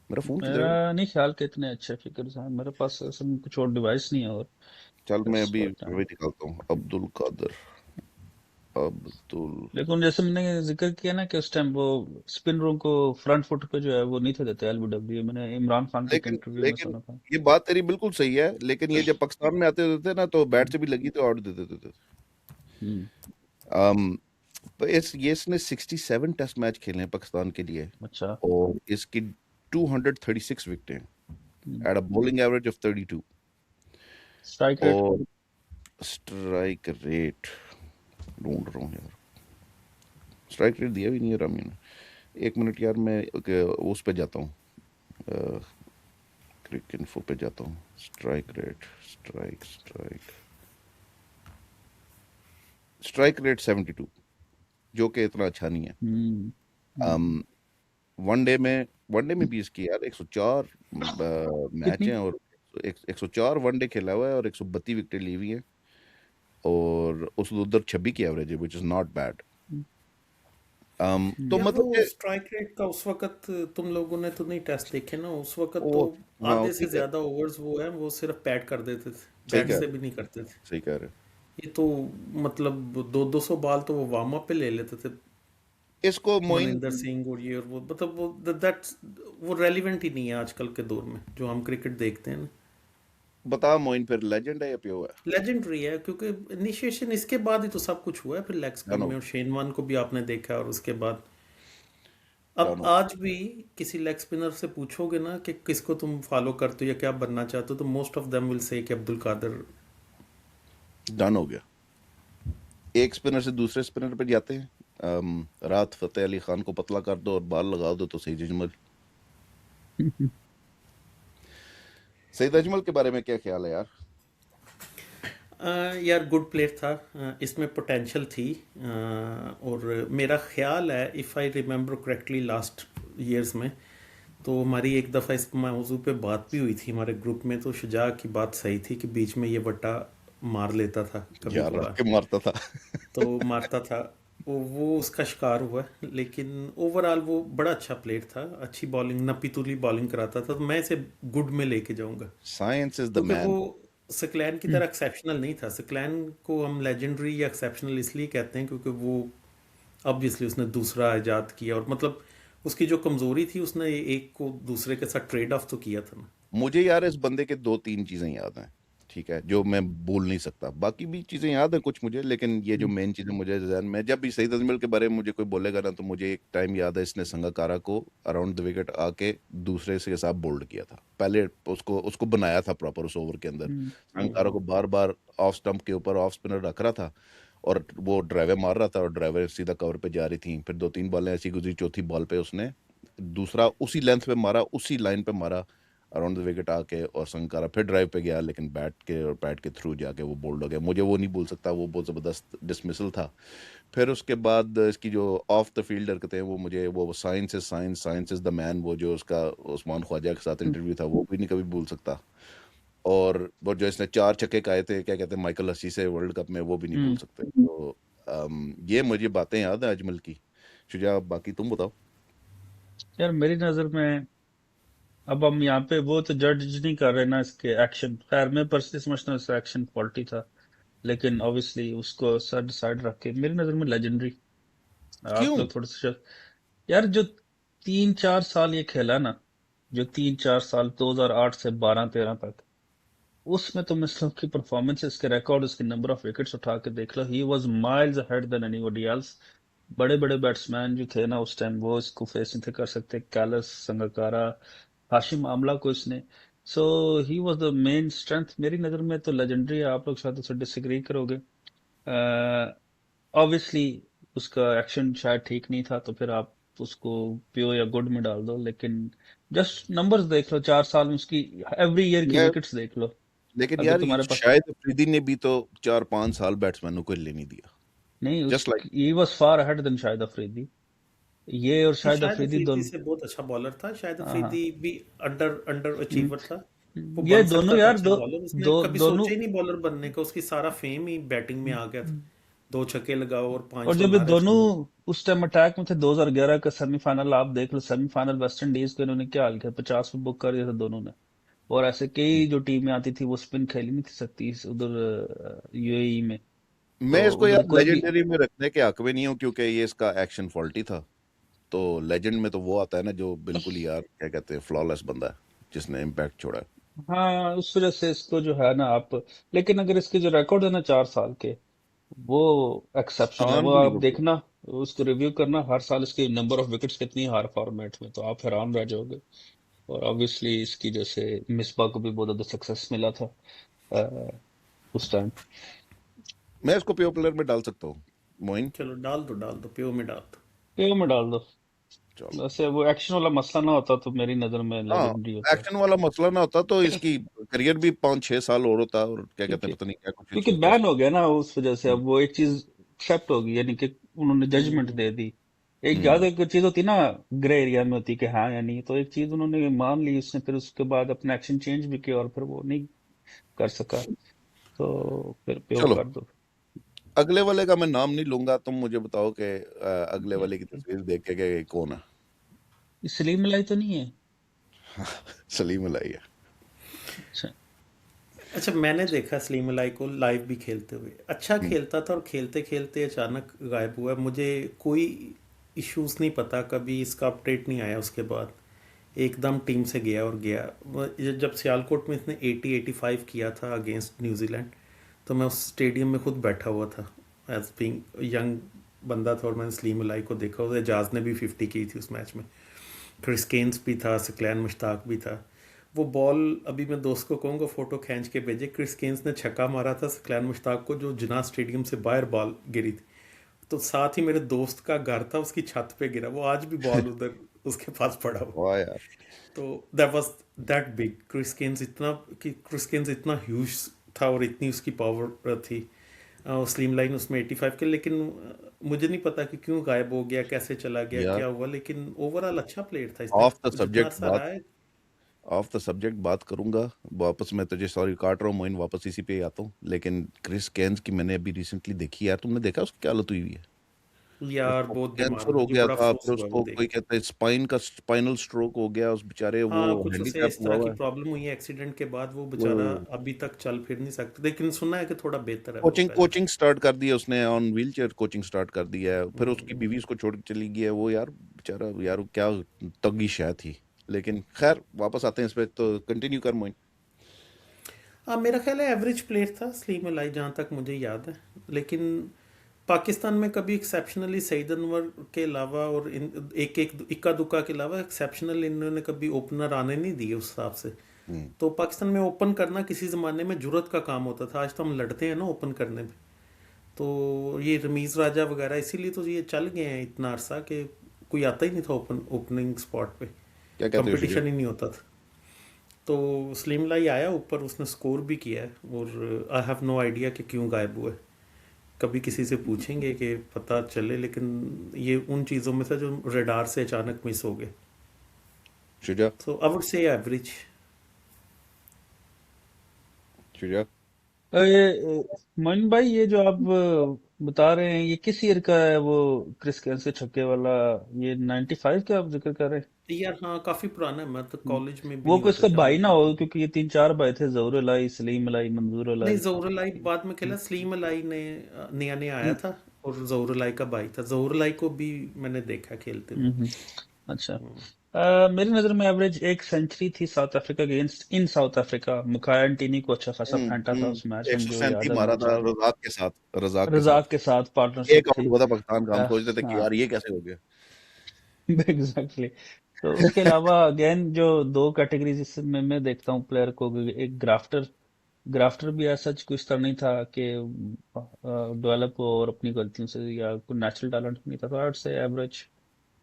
मेरा फोन किधर मेरा है? नहीं ख्याल कि इतने अच्छे फिगर्स हैं मेरे पास, ऐसा कुछ और डिवाइस नहीं है। और चल मैं इस अभी वक्त वही निकालता हूँ, अब्दुल कादर, अब्दुल। लेकिन जैसे मैंने जिक्र किया ना कि उस टाइम वो स्पिन रोल को फ्रंट फुट पे जो है वो नहीं थे देते एलबीडब्ल्यू। मैंने इमरान खान के एक लेकिन इंटरव्यू में लेकिन सुना था। ये बात तेरी बिल्कुल सही है, लेकिन ये जब पाकिस्तान में आते होते थे ना, तो बैट से भी लगी तो आउट दे देते थे। हम्म। अम, तो इसने 67 टेस्ट मैच खेले हैं पाकिस्तान के लिए, अच्छा। और इसकी 236 विकेटें at a bowling average of 32। Strike rate? और स्ट्राइक रेट ढूंढ रहा हूँ यार, स्ट्राइक रेट दिया भी नहीं है रामी ने। 1 मिनट यार, मैं उस पे जाता हूँ, क्रिक इन्फो पे जाता हूँ। Strike rate, strike strike strike rate 72, जो कि इतना अच्छा नहीं है। हम्म। वनडे में भी इसकी यार 104 मैच कितनी? हैं, और 104 वनडे खेला हुआ है, और 132 विकेटें ली हुई हैं, और उस उधर 26 की एवरेज है, विच इज नॉट बैड। तो यार मतलब वो कि स्ट्राइक रेट का उस वक्त, तुम लोगों ने तो नहीं टेस्ट देखे ना, उस वक्त तो वो, हाँ आधे से ठीक है, ज्यादा ओवर्स वो है वो सिर्फ पैड कर देते थे, सही बैट कह से रहे भी नहीं करते थे। सही कह रहे ये तो मतलब 200 बाल तो वो वार्म अप पे ले लेते थे, इसको मोइन। मनिंदर सिंह और ये, और वो मतलब वो दैट्स वो रेलिवेंट ही नहीं है आजकल के दौर में जो हम क्रिकेट देखते हैं ना। बता मोइन, फिर लेजेंड है या प्यो है? लेजेंडरी है क्योंकि इनिशिएशन इसके बाद ही तो सब कुछ हुआ है, फिर लेग स्पिन डन हो में, और शेन वॉर्न को भी आपने देखा है, और उसके बाद अब डन हो आज भी किसी लेग स्पिनर से पूछोगे ना कि किसको तुम फॉलो करते हो या क्या बनना चाहते हो, तो most of them will say कि अब्दुल कादर। डन हो गया। एक स्पिनर से दूसरे स्पिनर पे जाते हैं। रात फतेह अली खान को पतला कर दो और बाल लगा दो तो सईद अजमल। सईद अजमल के बारे में क्या ख्याल है यार? यार गुड प्लेयर था, इसमें पोटेंशियल थी, और मेरा ख्याल है if I remember correctly last years में, तो हमारी एक दफ़ा इस मौजू पे बात भी हुई थी हमारे ग्रुप में, तो शुजा की बात सही थी कि बीच में ये वट्टा मार लेता था कभी यार रख कभार, के मारता था। तो मारता था, वो उसका शिकार हुआ है। लेकिन ओवरऑल वो बड़ा अच्छा प्लेयर था, अच्छी बॉलिंग, नपी तुली बॉलिंग कराता था, तो मैं इसे गुड में लेके जाऊंगा, साइंस इज द क्योंकि वो मैन। सकलैन की तरह एक्सेप्शनल नहीं था। सकलैन को हम लेजेंडरी या एक्सेप्शनल इसलिए कहते हैं क्योंकि वो ऑब्वियसली उसने दूसरा इजाद किया, और मतलब उसकी जो कमजोरी थी उसने एक को दूसरे के साथ ट्रेड ऑफ तो किया था ना। मुझे यार इस बंदे के 2-3 चीजें याद हैं, ठीक है, जो मैं भूल नहीं सकता। बाकी भी चीजें याद हैं कुछ मुझे, लेकिन ये जो मेन चीजें मुझे ध्यान में, जब भी सईद अजमल के बारे में मुझे कोई बोलेगा ना, तो मुझे एक टाइम याद है, इसने संगाकारा को अराउंड द विकेट आके दूसरे से साथ बोल्ड किया था। पहले उसको उसको बनाया था प्रॉपर उस ओवर के अंदर। संगाकारा को बार बार ऑफ स्टंप के ऊपर ऑफ स्पिनर रख रहा था, और वो ड्राइवर मार रहा था और ड्राइवर सीधा कवर पे जा रही थी, फिर 2-3 बॉलें ऐसी गुजरी, चौथी बॉल पे उसने दूसरा उसी लेंथ पे मारा, उसी लाइन पे मारा अराउंड द विकेट आके, और संकारा फिर ड्राइव पे गया लेकिन बैट के और पैड के थ्रू जाके वो बोल्ड हो गया। मुझे वो नहीं भूल सकता, वो बहुत ज़बरदस्त डिसमिसल था। फिर उसके बाद इसकी जो ऑफ द फील्ड हरकतें हैं वो मुझे, वो science is science, science is the man, वो जो उसका उस्मान ख्वाजा के साथ इंटरव्यू था वो भी नहीं कभी भूल सकता। और वो जो इसने 4 छक्के खाए थे, क्या कहते हैं, माइकल हसी से वर्ल्ड कप में, वो भी नहीं भूल सकते। तो ये मुझे बातें याद है अजमल की। शुजा, बाकी तुम बताओ। यार मेरी नजर में अब हम यहाँ पे वो तो जज नहीं कर रहे ना इसके एक्शन, खैर मैं पर्सनली समझता हूँ इसका एक्शन फॉल्टी था, लेकिन ऑब्वियसली उसको साइड साइड रख के मेरी नजर में लेजेंडरी। आप क्यों? लोग थोड़े से यार जो 3-4 साल ये खेला ना, जो 3-4 साल 2008 से 12-13 तक, उसमें तुम इसकी की परफॉर्मेंस, इसके रिकॉर्ड, इसके नंबर ऑफ विकेट्स उठा के देख लो, he was miles ahead than anybody else. बड़े बड़े बैट्समैन जो थे ना उस टाइम वो इसको फेस नहीं थे कर सकते, कैलस, संगकारा, हाशिम आमला को इसने। So he was the main strength मेरी नजर में, तो लेजेंडरी है। आप लोग शायद उससे डिसएग्री करोगे। ऑब्वियसली उसका एक्शन शायद ठीक नहीं था, तो फिर आप उसको प्यो या गुड में डाल दो, लेकिन जस्ट नंबर्स देख लो, 4 साल में उसकी एवरी ईयर की यार, विकेट्स देख लो। लेकिन अगर यार तुम्हारे पास शायद अफरीदी ने भी तो 4-5 साल बैट्समैनों को हिलने नहीं दिया। नहीं, उस just like he was far ahead than Shahid Afridi. ये और हाँ, शाहिद शाहिद अफरीदी अफरीदी दोनों। से बहुत अच्छा बॉलर था। शाहिद हाँ हाँ। अफरीदी भी अंडर अंडर हम्म, अचीवर था। वो ये बन दोनों सकता था यार अच्छा दो बॉलर, उसने दो कभी दोनों। सोचा ही नहीं बॉलर बनने का। उसकी सारा फेम ही बैटिंग में आ गया था। 2 छक्के लगाओ और और 5 जब ये मारे दोनों उसने। उस टाइम अटैक में थे, 2011 का सेमीफाइनल आप देख लो, सेमीफाइनल वेस्ट इंडीज के इन्होंने क्या हाल किया, 50 पे बुक कर दिया था दोनों ने। और ऐसे कई जो टीमें आती थी वो स्पिन खेल ही नहीं थी सकती उधर यूएई में। मैं तो इसको उधर यार कोई भी। लेजेंडरी में रखने के हक में नहीं हूँ, क्योंकि ये इसका एक्शन फॉल्टी था। तो लेजेंड में तो वो आता है ना जो बिल्कुल यार क्या कहते हैं, फ्लॉलेस बंदा है, जिसने इम्पैक्ट छोड़ा है। हाँ उस वजह से इसको जो है ना आप, लेकिन अगर इसके जो रिकॉर्ड है ना 4 साल के, वो एक्सेप्शनल है। वो आप अनबिलीवेबल। देखना, उसको रिव्यू करना, हर साल इसकी नंबर ऑफ विकेट्स कितनी है हर फॉर्मेट में, तो आप हैरान रह जाओगे। और ऑब्वियसली इसकी जैसे मिसबा को भी बहुत ज्यादा सक्सेस मिला था उस टाइम। मैं इसको प्योर प्लेयर में डाल सकता हूँ, मोइन। चलो डाल दो प्यो में डाल दो। पे में डाल दो। चलो। वैसे वो एक्शन वाला मसला ना होता तो मेरी नजर में हाँ, लेजेंडरी होता। एक्शन वाला मसला ना होता तो इसकी करियर भी 5-6 साल और होता, और क्या कहते क्योंकि हैं, पता नहीं क्या कुछ क्योंकि सोचता बैन उसको। हो गया ना उस वजह से, अब वो एक चीज एक्सेप्ट होगी, यानी कि उन्होंने जजमेंट दे हम्म। दी। एक ज्यादा हम्म। एक चीज होती ना, ग्रे एरिया में होती कि हाँ या नहीं, तो एक चीज उन्होंने मान ली उसने, फिर उसके बाद अपना एक्शन चेंज भी किया और फिर वो नहीं कर सका, तो फिर पे चलो, कर दो। अगले वाले का मैं नाम नहीं लूंगा, तुम मुझे बताओ कि अगले ये वाले की तस्वीर देख के कि कौन है। सलीम लाई तो नहीं है? सलीम अलाई है। अच्छा। अच्छा, मैंने देखा सलीम अलाई को लाइव भी खेलते हुए। अच्छा हम्म। खेलता था और खेलते खेलते अचानक गायब हुआ। मुझे कोई इश्यूज नहीं पता, कभी इसका अपडेट नहीं आया उसके बाद। एकदम टीम से गया और गया। जब सियालकोट में इसने 80-85 किया था अगेंस्ट न्यूजीलैंड, तो मैं उस स्टेडियम में खुद बैठा हुआ था एज बिंग यंग बंदा था, और मैंने सलीम अलाई को देखा। उसे एजाज ने भी 50 की थी उस मैच में। क्रिस केन्स भी था, सकलैन मुश्ताक भी था। वो बॉल अभी मैं दोस्त को कहूँगा फ़ोटो खींच के भेजे। क्रिस केन्स ने छक्का मारा था सकलैन मुश्ताक को, जो जिना स्टेडियम से बाहर बॉल गिरी थी। तो साथ ही मेरे दोस्त का घर था, उसकी छत पे गिरा वो। आज भी बॉल उधर उसके पास पड़ा हुआ। वाह यार। तो that was that big. Chris Cairns इतना ह्यूज था और इतनी उसकी पावर थी। स्लिम लाइन उसमें 85 के, लेकिन मुझे नहीं पता कि क्यों गायब हो गया, कैसे चला गया, यार, क्या हुआ। लेकिन ओवरऑल अच्छा प्लेयर था इसने, ऑफ द जितना सब्जेक्ट अच्छा बात रहा है। ऑफ द सब्जेक्ट बात करूंगा वापस। मैं तुझे सॉरी काट रहा हूँ मोइन, वापस इसी पे ही आता हूँ। लेकिन क्रिस केन्स की मैंने अभी रिसेंटली देखी यार, तुमने देखा उसकी क्या हालत हुई है? यार उसको बहुत बीमार कैंसर हो, हो मुझे गया बड़ा था, अफसोस फिर हुआ वो उसको देख कोई के। कहता है स्पाइनल स्ट्रोक हो गया उस बेचारे, वो हाँ, कुछ उसे हैंडीकैप इस हुआ तरह की हुआ है। प्रॉब्लम हुई है एक्सीडेंट के बाद। वो बेचारा वो अभी तक चल फिर नहीं सकता, लेकिन सुना है कि थोड़ा बेहतर है वो कोचिंग पहले से। कोचिंग स्टार्ट कर दी है उसने, on wheel chair coaching start कर दी है। फिर उसकी बीवी उसको छोड़ के चली गई है। वो यार बेचारा, यार वो क्या तगड़ी शय थी। लेकिन खैर वापस आते हैं इस पे, तो कंटिन्यू कर मोइन। हाँ, मेरा ख्याल है एवरेज प्लेयर था सलीम अलाई, जहाँ तक मुझे याद है। लेकिन पाकिस्तान में कभी एक्सेप्शनली सईद अनवर के अलावा और इन एक एक इक्का दुक्का के अलावा एक्सेप्शनल इन्होंने कभी ओपनर आने नहीं दिए उस हिसाब से। हम्म। तो पाकिस्तान में ओपन करना किसी ज़माने में जुर्रत का काम होता था। आज तो हम लड़ते हैं ना ओपन करने में। तो ये रमीज राजा वगैरह इसीलिए तो ये चल गए हैं इतना अरसा कि कोई आता ही नहीं था ओपनिंग स्पॉट पे, क्या कहते हो शुजा? कंपटीशन ही नहीं होता था। तो स्लिम लाई आया ऊपर, उसने स्कोर भी किया है, और आई हैव नो आइडिया कि क्यों गायब हुआ है। कभी किसी से पूछेंगे कि पता चले, लेकिन ये उन चीज़ों में से जो रडार से अचानक मिस हो गए। Shuja? So I would say average. Shuja? Moin भाई, ये जो आप बता रहे हैं, ये किस ईयर का है? वो क्रिस गेल्स के छक्के वाला, ये 95 का आप जिक्र कर रहे यार हाँ, काफ़ी पुराना है, मैं तो हैं? कॉलेज में भी वो नहीं कोई होता इसका जब भाई ये ना चीज़। हो, क्योंकि ये 3-4 भाई थे, जहूर अलाई, सलीम अलाई, मंजूर नहीं, अलाई। जहूर लाई बाद में खेला, स्लीम अलाई ने नया नया आया था, और जहूर अलाई का भाई था। जहूर अलाई को भी मैंने देखा खेलते हुए। हम्म, अच्छा। मेरी नजर में एवरेज एक सेंचुरी थी साउथ अफ्रीका अगेंस्ट, इन साउथ अफ्रीका। मुकाया एंटीनी को अच्छा खासा फेंटा था उस मैच एक में, सौ जो याद सैंतीस है मारा मुझे। था रजाक के साथ, रजाक के रजाक साथ के साथ पार्टनरशिप एक आउट थी। हुआ था पाकिस्तान का, हम सोचते थे कि हाँ। यार ये कैसे हो गया। एग्जैक्टली। तो उसके अलावा अगेन जो दो कैटेगरीज इसमें मैं देखता हूँ प्लेयर को, एक ग्राफ्टर। ग्राफ्टर भी ऐसा कुछ इस तरह नहीं था कि डेवलप हो और अपनी गलतियों से, या कोई नेचुरल टैलेंट नहीं था, तो आई वुड से एवरेज।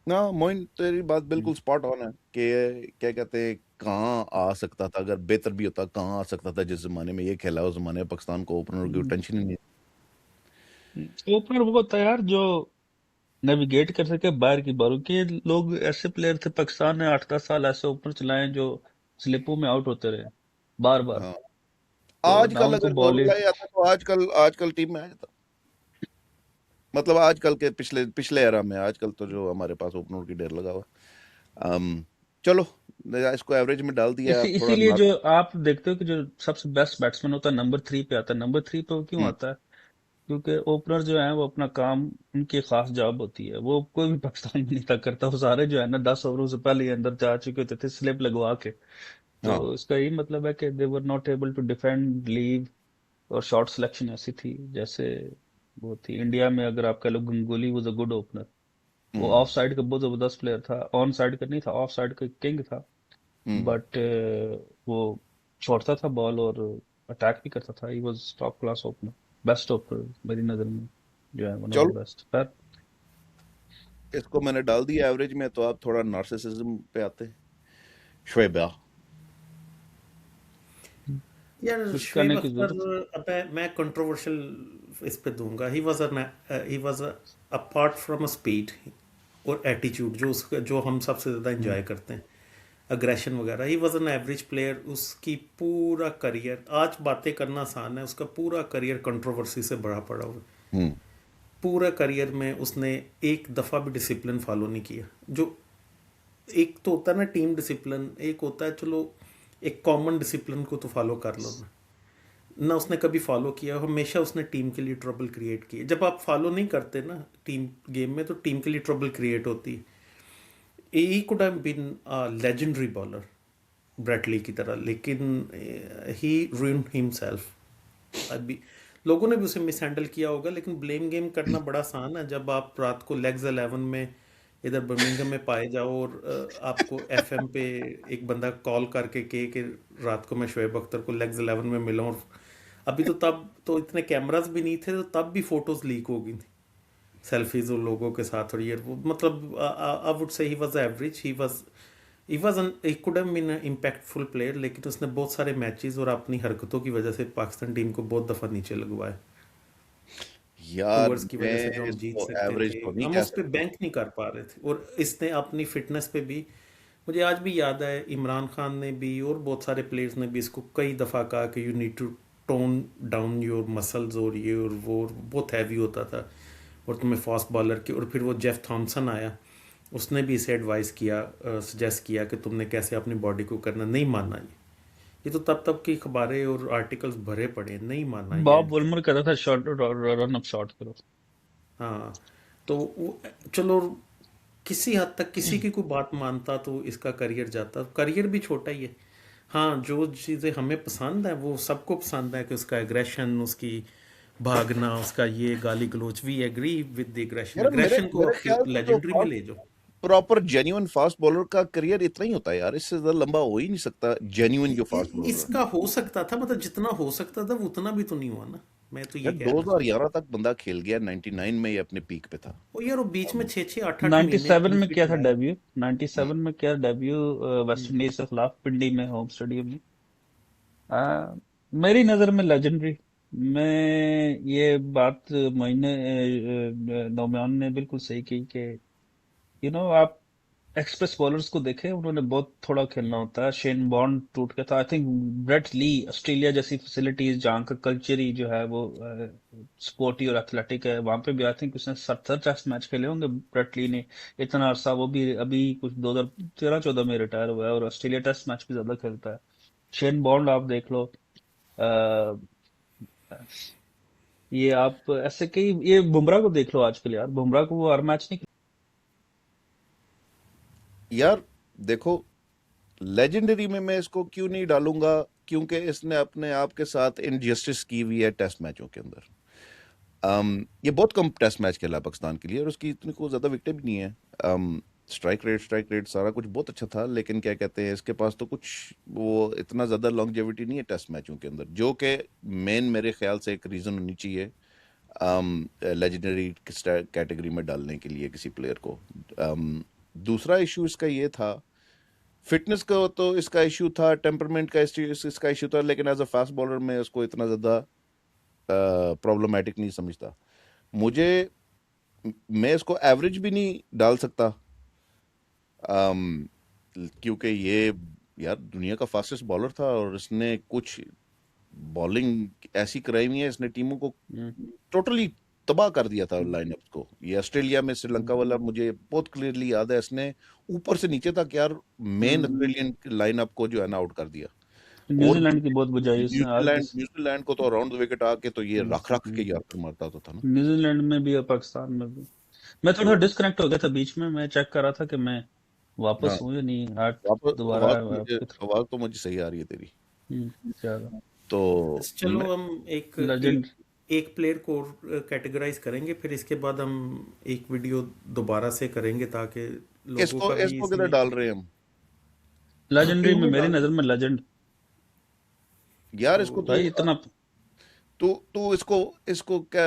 ना मोइन, तेरी बात बिल्कुल स्पॉट ऑन है कि क्या कहते हैं, कहाँ आ सकता था, अगर बेहतर भी होता कहाँ आ सकता था। जिस जमाने में ये खेला उस जमाने में पाकिस्तान को ओपनर की टेंशन ही नहीं ओपनर वो होता है यार जो नेविगेट कर सके बाहर की बॉलों के। लोग ऐसे प्लेयर थे पाकिस्तान ने 8-10 साल ऐसे ओपनर चलाए जो स्लिपों में आउट होते रहे बार है। बार। हाँ, तो ना आजकल उनको अगर बॉल। जोर लाई आता तो आजकल आजकल टीम में आ जाता। मतलब आजकल के पिछले पिछले एरा में, आजकल तो जो हमारे पास ओपनर की ढेर लगा हुआ। चलो, इसको एवरेज में डाल दिया अब थोड़ा इसीलिए जो आप देखते हो कि जो सबसे बेस्ट बैट्समैन होता है नंबर 3 पे आता है। नंबर 3 पे वो क्यों हम्म, आता है? क्योंकि ओपनर जो है वो अपना काम, उनकी खास जॉब होती है, वो कोई भी पाकिस्तान में नहीं था करता। वो सारे जो है ना 10 ओवरों से पहले ही अंदर जा चुके होते थे स्लिप लगवा के। तो हाँ। इसका यही मतलब है कि they were not able to defend, leave. और शॉट सिलेक्शन ऐसी थी जैसे वो थी इंडिया में। अगर आप कह लो Ganguly was a good opener. वो हम्म, ऑफ साइड का बहुत जबरदस्त प्लेयर था, ऑन साइड का नहीं था, ऑफ साइड का किंग था। हम्म। बट वो छोड़ता था बॉल और अटैक भी करता था। He was top class opener, best opener मेरी नजर में, जो है वन ऑफ चलो, द बेस्ट। पर इसको मैंने डाल दिया एवरेज में, तो आप थोड़ा नार्सिसिज्म पे आते हैं। शुएब, यार कुछ शुएब करने की अख्तर, जरूरत। अब मैं कंट्रोवर्शियल इस पे दूंगा। He was apart from a speed और एटीट्यूड, जो उसका जो हम सबसे ज़्यादा हम्म, इंजॉय करते हैं, अग्रेशन वगैरह, he was an average player. उसकी पूरा करियर, आज बातें करना आसान है, उसका पूरा करियर कंट्रोवर्सी से भरा पड़ा हुआ है। हम्म, पूरा करियर में उसने एक दफ़ा भी डिसिप्लिन फॉलो नहीं किया। जो एक तो होता है ना टीम डिसिप्लिन, एक होता है चलो एक कॉमन डिसिप्लिन को तो फॉलो कर लो ना। ना उसने कभी फॉलो किया, हमेशा उसने टीम के लिए ट्रबल क्रिएट की। जब आप फॉलो नहीं करते ना टीम गेम में, तो टीम के लिए ट्रबल क्रिएट होती है। He could have been a legendary bowler Brett Lee की तरह, लेकिन ही रूइंड हिमसेल्फ। अभी लोगों ने भी उसे मिस हैंडल किया होगा, लेकिन ब्लेम गेम करना बड़ा आसान है। जब आप रात को लेग्स 11 में इधर बर्मिंघम में पाए जाओ, और आपको एफएम पे एक बंदा कॉल करके कहे कि रात को मैं शुएब अख्तर को लेग्स 11 में मिला हूँ। और अभी तो तब तो इतने कैमरास भी नहीं थे, तो तब भी फोटोज लीक हो गई थी, सेल्फीज उन लोगों के साथ। और ये वो मतलब I would say he was average. He was he could have been impactful player, लेकिन उसने बहुत सारे मैचेस और अपनी हरकतों की वजह से पाकिस्तान टीम को बहुत दफ़ा नीचे लगवाया। यार पुअर्स की वजह से जो मैं हम जीत इसको सकते एवरेज थे, तो नहीं हम कह उस पर सकता। बैंक नहीं कर पा रहे थे। और इसने अपनी फिटनेस पे भी, मुझे आज भी याद है इमरान खान ने भी और बहुत सारे प्लेयर्स ने भी इसको कई दफ़ा कहा कि you need to tone down your muscles, और ये और वो, और बहुत हैवी होता था और तुम्हें फास्ट बॉलर की। और फिर वो जेफ थॉमसन आया, उसने भी इसे एडवाइस किया, सजेस्ट किया कि तुमने कैसे अपनी बॉडी को करना। नहीं माना ये तो तब की अखबारें और आर्टिकल्स भरे पड़े, नहीं माना ये बॉब एंड तक। वुलमर कहता था शॉर्ट रन अप शॉर्ट करो। हाँ, तो चलो किसी हद तक किसी की कोई बात मानता तो इसका करियर जाता। करियर भी छोटा ही है। हाँ, जो चीज़ें हमें पसंद है वो सबको पसंद है, कि उसका एग्रेशन, उसकी भागना, उसका ये गाली गलोच। We agree with the aggression. यार मेरे एग्रेशन को मेरे आप फिर ख्याल से जो लेजेंडरी में ले जाओ। प्रॉपर जेन्युइन फास्ट बॉलर का करियर इतना ही होता है यार, इससे ज्यादा लंबा हो ही नहीं सकता जेन्युइन जो फास्ट बॉलर है। इसका हो सकता था, मतलब जितना हो सकता था वो उतना भी तो नहीं हुआ ना। मैं तो ये यार कह रहा हूँ। 2011 तक बंदा खेल गया, 99 में ये अपने पीक पे था। वो यार वो बीच में अब 6-6 8-8 महीने 97 में किया क्रिकेट था लाया। डेब्यू, 97 में किया डेब्यू वेस्ट हम्म। इंडीज के खिलाफ पिंडी में होम स्टेडियम में। आ, मेरी नजर में लेजेंडरी। मैं ये बात महीने नौमियान ने बिल्कुल सही की कि आप एक्सप्रेस बॉलर्स को देखें, उन्होंने बहुत थोड़ा खेलना होता है। शेन बॉर्न टूट गया था, I think Brett Lee. Australia जैसी फैसिलिटीज जहाँ का कल्चर ही जो है वो स्पोर्टी और एथलेटिक है, वहां पे भी आई थिंक उसने 70 टेस्ट मैच खेले होंगे ब्रेट ली ने। इतना अरसा, वो भी अभी कुछ 2013-14 में रिटायर हुआ है, और ऑस्ट्रेलिया टेस्ट मैच भी ज्यादा खेलता है। शेन बॉन्ड आप देख लो। अ, ये आप ऐसे कई, ये बुमराह को देख लो आजकल यार, बुमराह को वो हर मैच नहीं। यार देखो, लेजेंडरी में मैं इसको क्यों नहीं डालूंगा, क्योंकि इसने अपने आप के साथ इनजस्टिस की हुई है टेस्ट मैचों के अंदर। ये बहुत कम टेस्ट मैच खेला है पाकिस्तान के लिए, और उसकी इतनी कोई ज़्यादा विकेटें भी नहीं है। स्ट्राइक रेट सारा कुछ बहुत अच्छा था, लेकिन क्या कहते हैं, इसके पास तो कुछ वो इतना ज़्यादा लॉन्जेविटी नहीं है टेस्ट मैचों के अंदर, जो कि मेन मेरे ख्याल से एक रीज़न होनी चाहिए लेजेंडरी कैटेगरी में डालने के लिए किसी प्लेयर को। दूसरा इशू इसका ये था, फिटनेस का तो इसका इशू था, टेम्परमेंट का इसका इशू था, लेकिन एज अ फास्ट बॉलर मैं उसको इतना ज़्यादा प्रॉब्लमेटिक नहीं समझता। मुझे मैं इसको एवरेज भी नहीं डाल सकता, अम, क्योंकि ये यार दुनिया का फास्टेस्ट बॉलर था, और इसने कुछ बॉलिंग ऐसी कराई हुई है, इसने टीमों को हम्म, टोटली तबाह कर दिया था लाइनअप को। ये ऑस्ट्रेलिया में श्रीलंका वाला हम्म, मुझे बहुत क्लियरली याद है, इसने ऊपर से नीचे तक यार मेन हम्म। ऑस्ट्रेलियन लाइनअप को जो है ना आउट कर दिया। और न्यूजीलैंड की बहुत बुझाई उसने आज न्यूजीलैंड बस। न्यूजीलैंड को तो अराउंड द विकेट आके तो ये हम्म, रख रख के हम्म। यार्कर मारता तो था ना। न्यूजीलैंड में भी और पाकिस्तान में भी। मैं थोड़ा तो डिस्कनेक्ट हो गया था बीच में, मैं चेक कर रहा था कि मैं हाँ, वापस हूँ या नहीं। आज वापस दोबारा आवाज तो मुझे सही आ रही है तेरी। चलो। तो अच्छा, चलो मैं हम एक लेजेंड। एक प्लेयर को कैटेगराइज करेंगे, फिर इसके बाद हम एक वीडियो दोबारा से करेंगे ताकि लोगों इसको का भी इसको किधर इसमें डाल रहे हैं हम? लेजेंडरी में इनमें मेरी डाल नजर दें। में लेजेंड। यार इसको तो तू भाई इतना। तू तू इसको इसको क्या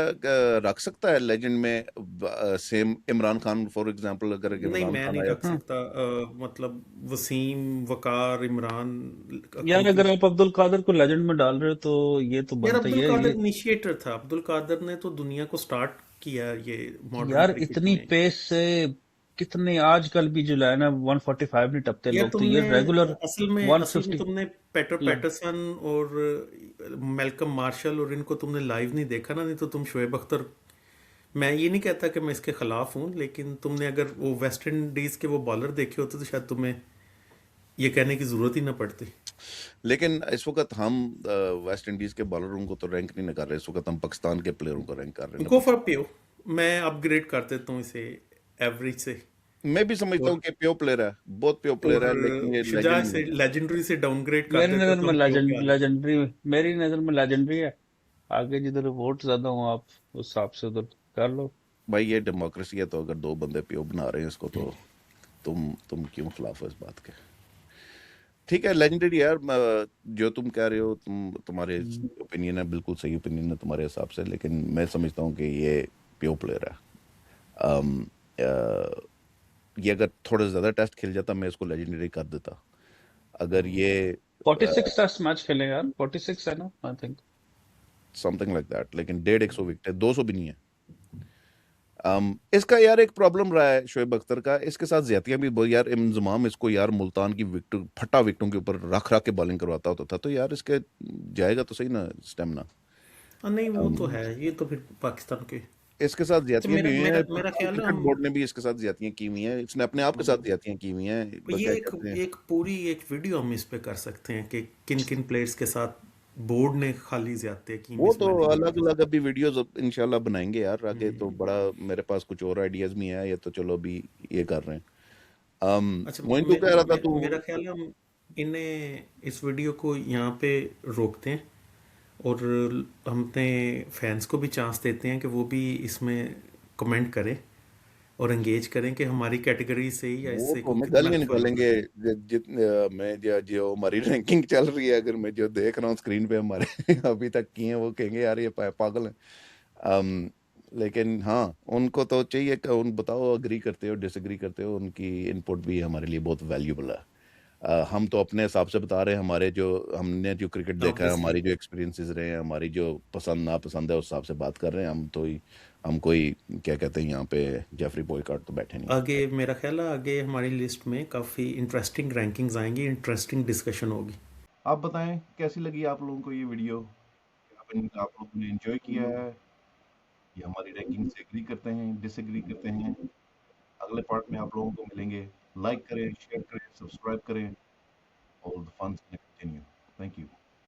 रख सकता है लेजेंड में? Same Imran Khan for example, अगर नहीं, इमरान मैं खान नहीं आया रख तो। हाँ सकता। मतलब वसीम, वकार, इमरान, यार, अगर अकम्पलिश। आप अब्दुल कादर को लेजेंड में डाल रहे हो तो ये तो यार बनता ही अब्दुल है कादर ये। इनिशिएटर था, अब्दुल कादर ने तो दुनिया को स्टार्ट किया ये मॉडर्न यार क्रिकेट इतनी में। पेस से कितने आजकल भी जो है ना 145 नहीं टपते यार लोग, तो ये तुमने रेगुलर असल में 150। तुमने पेटर पैटरसन और मेलकम मार्शल और इनको तुमने लाइव नहीं देखा ना, नहीं तो तुम शोएब अख्तर। मैं ये नहीं कहता कि मैं इसके खिलाफ हूँ, लेकिन तुमने अगर वो वेस्ट इंडीज के वो बॉलर देखे होते तो शायद तुम्हें ये कहने की जरूरत ही ना पड़ती। लेकिन इस वक्त हम वेस्ट इंडीज के बॉलरों को तो रैंक नहीं कर रहे, इस वक्त हम पाकिस्तान के प्लेयरों को रैंक कर रहे हैं ना गो फॉर पाकिस्तान। प्यो। मैं अपग्रेड कर देता हूँ इसे एवरेज से। मैं भी समझता हूँ और कि प्योर प्लेयर है, बहुत प्योर प्लेयर और है, लेकिन ये शुजा लेजेंड नहीं से है। लेजेंडरी से डाउनग्रेड कर मेरी देते नजर तो में हम प्यो पे आ जाते। लेजेंडरी, मेरी नजर में लेजेंडरी है। आगे जिधर वोट ज्यादा हो आप उस हिसाब से उधर कर लो। भाई ये डेमोक्रेसी है, तो अगर दो बंदे प्योर बना रहे हैं इसको, तो तुम क्यों खिलाफ हो इस बात के? ठीक है, लेजेंडरी यार, जो तुम कह रहे हो, तुम्हारे हम्म, ओपिनियन है, बिल्कुल सही ओपिनियन है तुम्हारे हिसाब से, लेकिन मैं समझता हूँ कि ये प्योर प्लेयर है। अम, अ, ये अगर थोड़ा ज़्यादा टेस्ट खेल जाता, मैं इसको लेजेंडरी कर देता। अगर ये 46 टेस्ट मैच खेले यार, 46 है ना I think. Something like that, लेकिन 150 विकेट है, 200 भी नहीं है। इसका यार एक प्रॉब्लम रहा है शोएब अख्तर का, इसके साथ ज्यादतियां भी बहुत यार। इंजमाम इसको यार मुल्तान की विकेट फटा विकेटों के ऊपर रख रख के बॉलिंग करवाता होता था, तो यार इसके जाएगा तो सही ना स्टेमिना। हाँ, नहीं वो तो हम्म, है, ये तो फिर पाकिस्तान के। इसके साथ तो ज्यादतियां मेरा भी हुई मेरा हैं, मेरा पाकिस्तान ख्याल है क्रिकेट हम बोर्ड ने भी इसके साथ ज्यादतियां की हुई हैं, इसने अपने आप के साथ ज्यादतियां की हुई हैं, ये क्या एक कहते हैं। एक पूरी एक वीडियो हम इस पे कर सकते हैं कि किन किन प्लेयर्स के साथ बोर्ड ने खाली ज्यादतियां की वो तो मिसमैनेजमेंट अलग के अलग साथ। अभी वीडियोस इंशाल्लाह बनाएंगे यार आगे, तो बड़ा मेरे पास कुछ और आइडियाज भी हैं, ये तो चलो अभी ये कर रहे हैं। अच्छा, मोइन तू कह रहा था तू। मेरा ख्याल है हम इन्हें इस वीडियो को यहाँ पे रोकते हैं, और हम अपने फैंस को भी चांस देते हैं कि वो भी इसमें कमेंट करें। और एंगेज करें कि हमारी कैटेगरी से ही या वो इससे तो को हमें गल कितना भी फर्क निकालेंगे। पड़ेगा। मैं जो हमारी रैंकिंग चल रही है, अगर मैं जो देख रहा हूँ स्क्रीन पे हमारे अभी तक किए हैं, वो कहेंगे यार ये पागल है। अम, लेकिन हाँ, उनको तो चाहिए कि उन बताओ अग्री करते हो डिसएग्री करते हो, उनकी इनपुट भी हमारे लिए बहुत वैल्यूबल है। हम तो अपने हिसाब से बता रहे हैं, हमारे जो हमने जो क्रिकेट देखा है, ऑब्वियसली हमारी जो एक्सपीरियंसेस रहे हैं, हमारी जो पसंद नापसंद है, उस हिसाब से बात कर रहे हैं हम। तो ही हम कोई क्या कहते हैं यहाँ पे जेफरी बॉयकॉट तो बैठे नहीं। आगे मेरा ख्याल है आगे हमारी लिस्ट में काफ़ी इंटरेस्टिंग रैंकिंग्स आएंगी, इंटरेस्टिंग डिस्कशन होगी। आप बताएं कैसी लगी आप लोगों को ये वीडियो? आप लोगों ने एंजॉय किया है या हमारी रैंकिंग से एग्री करते हैं, डिसएग्री करते हैं? अगले पार्ट में आप लोगों को मिलेंगे। लाइक करें, शेयर करें, सब्सक्राइब करें। All the fun's gonna continue. Thank you.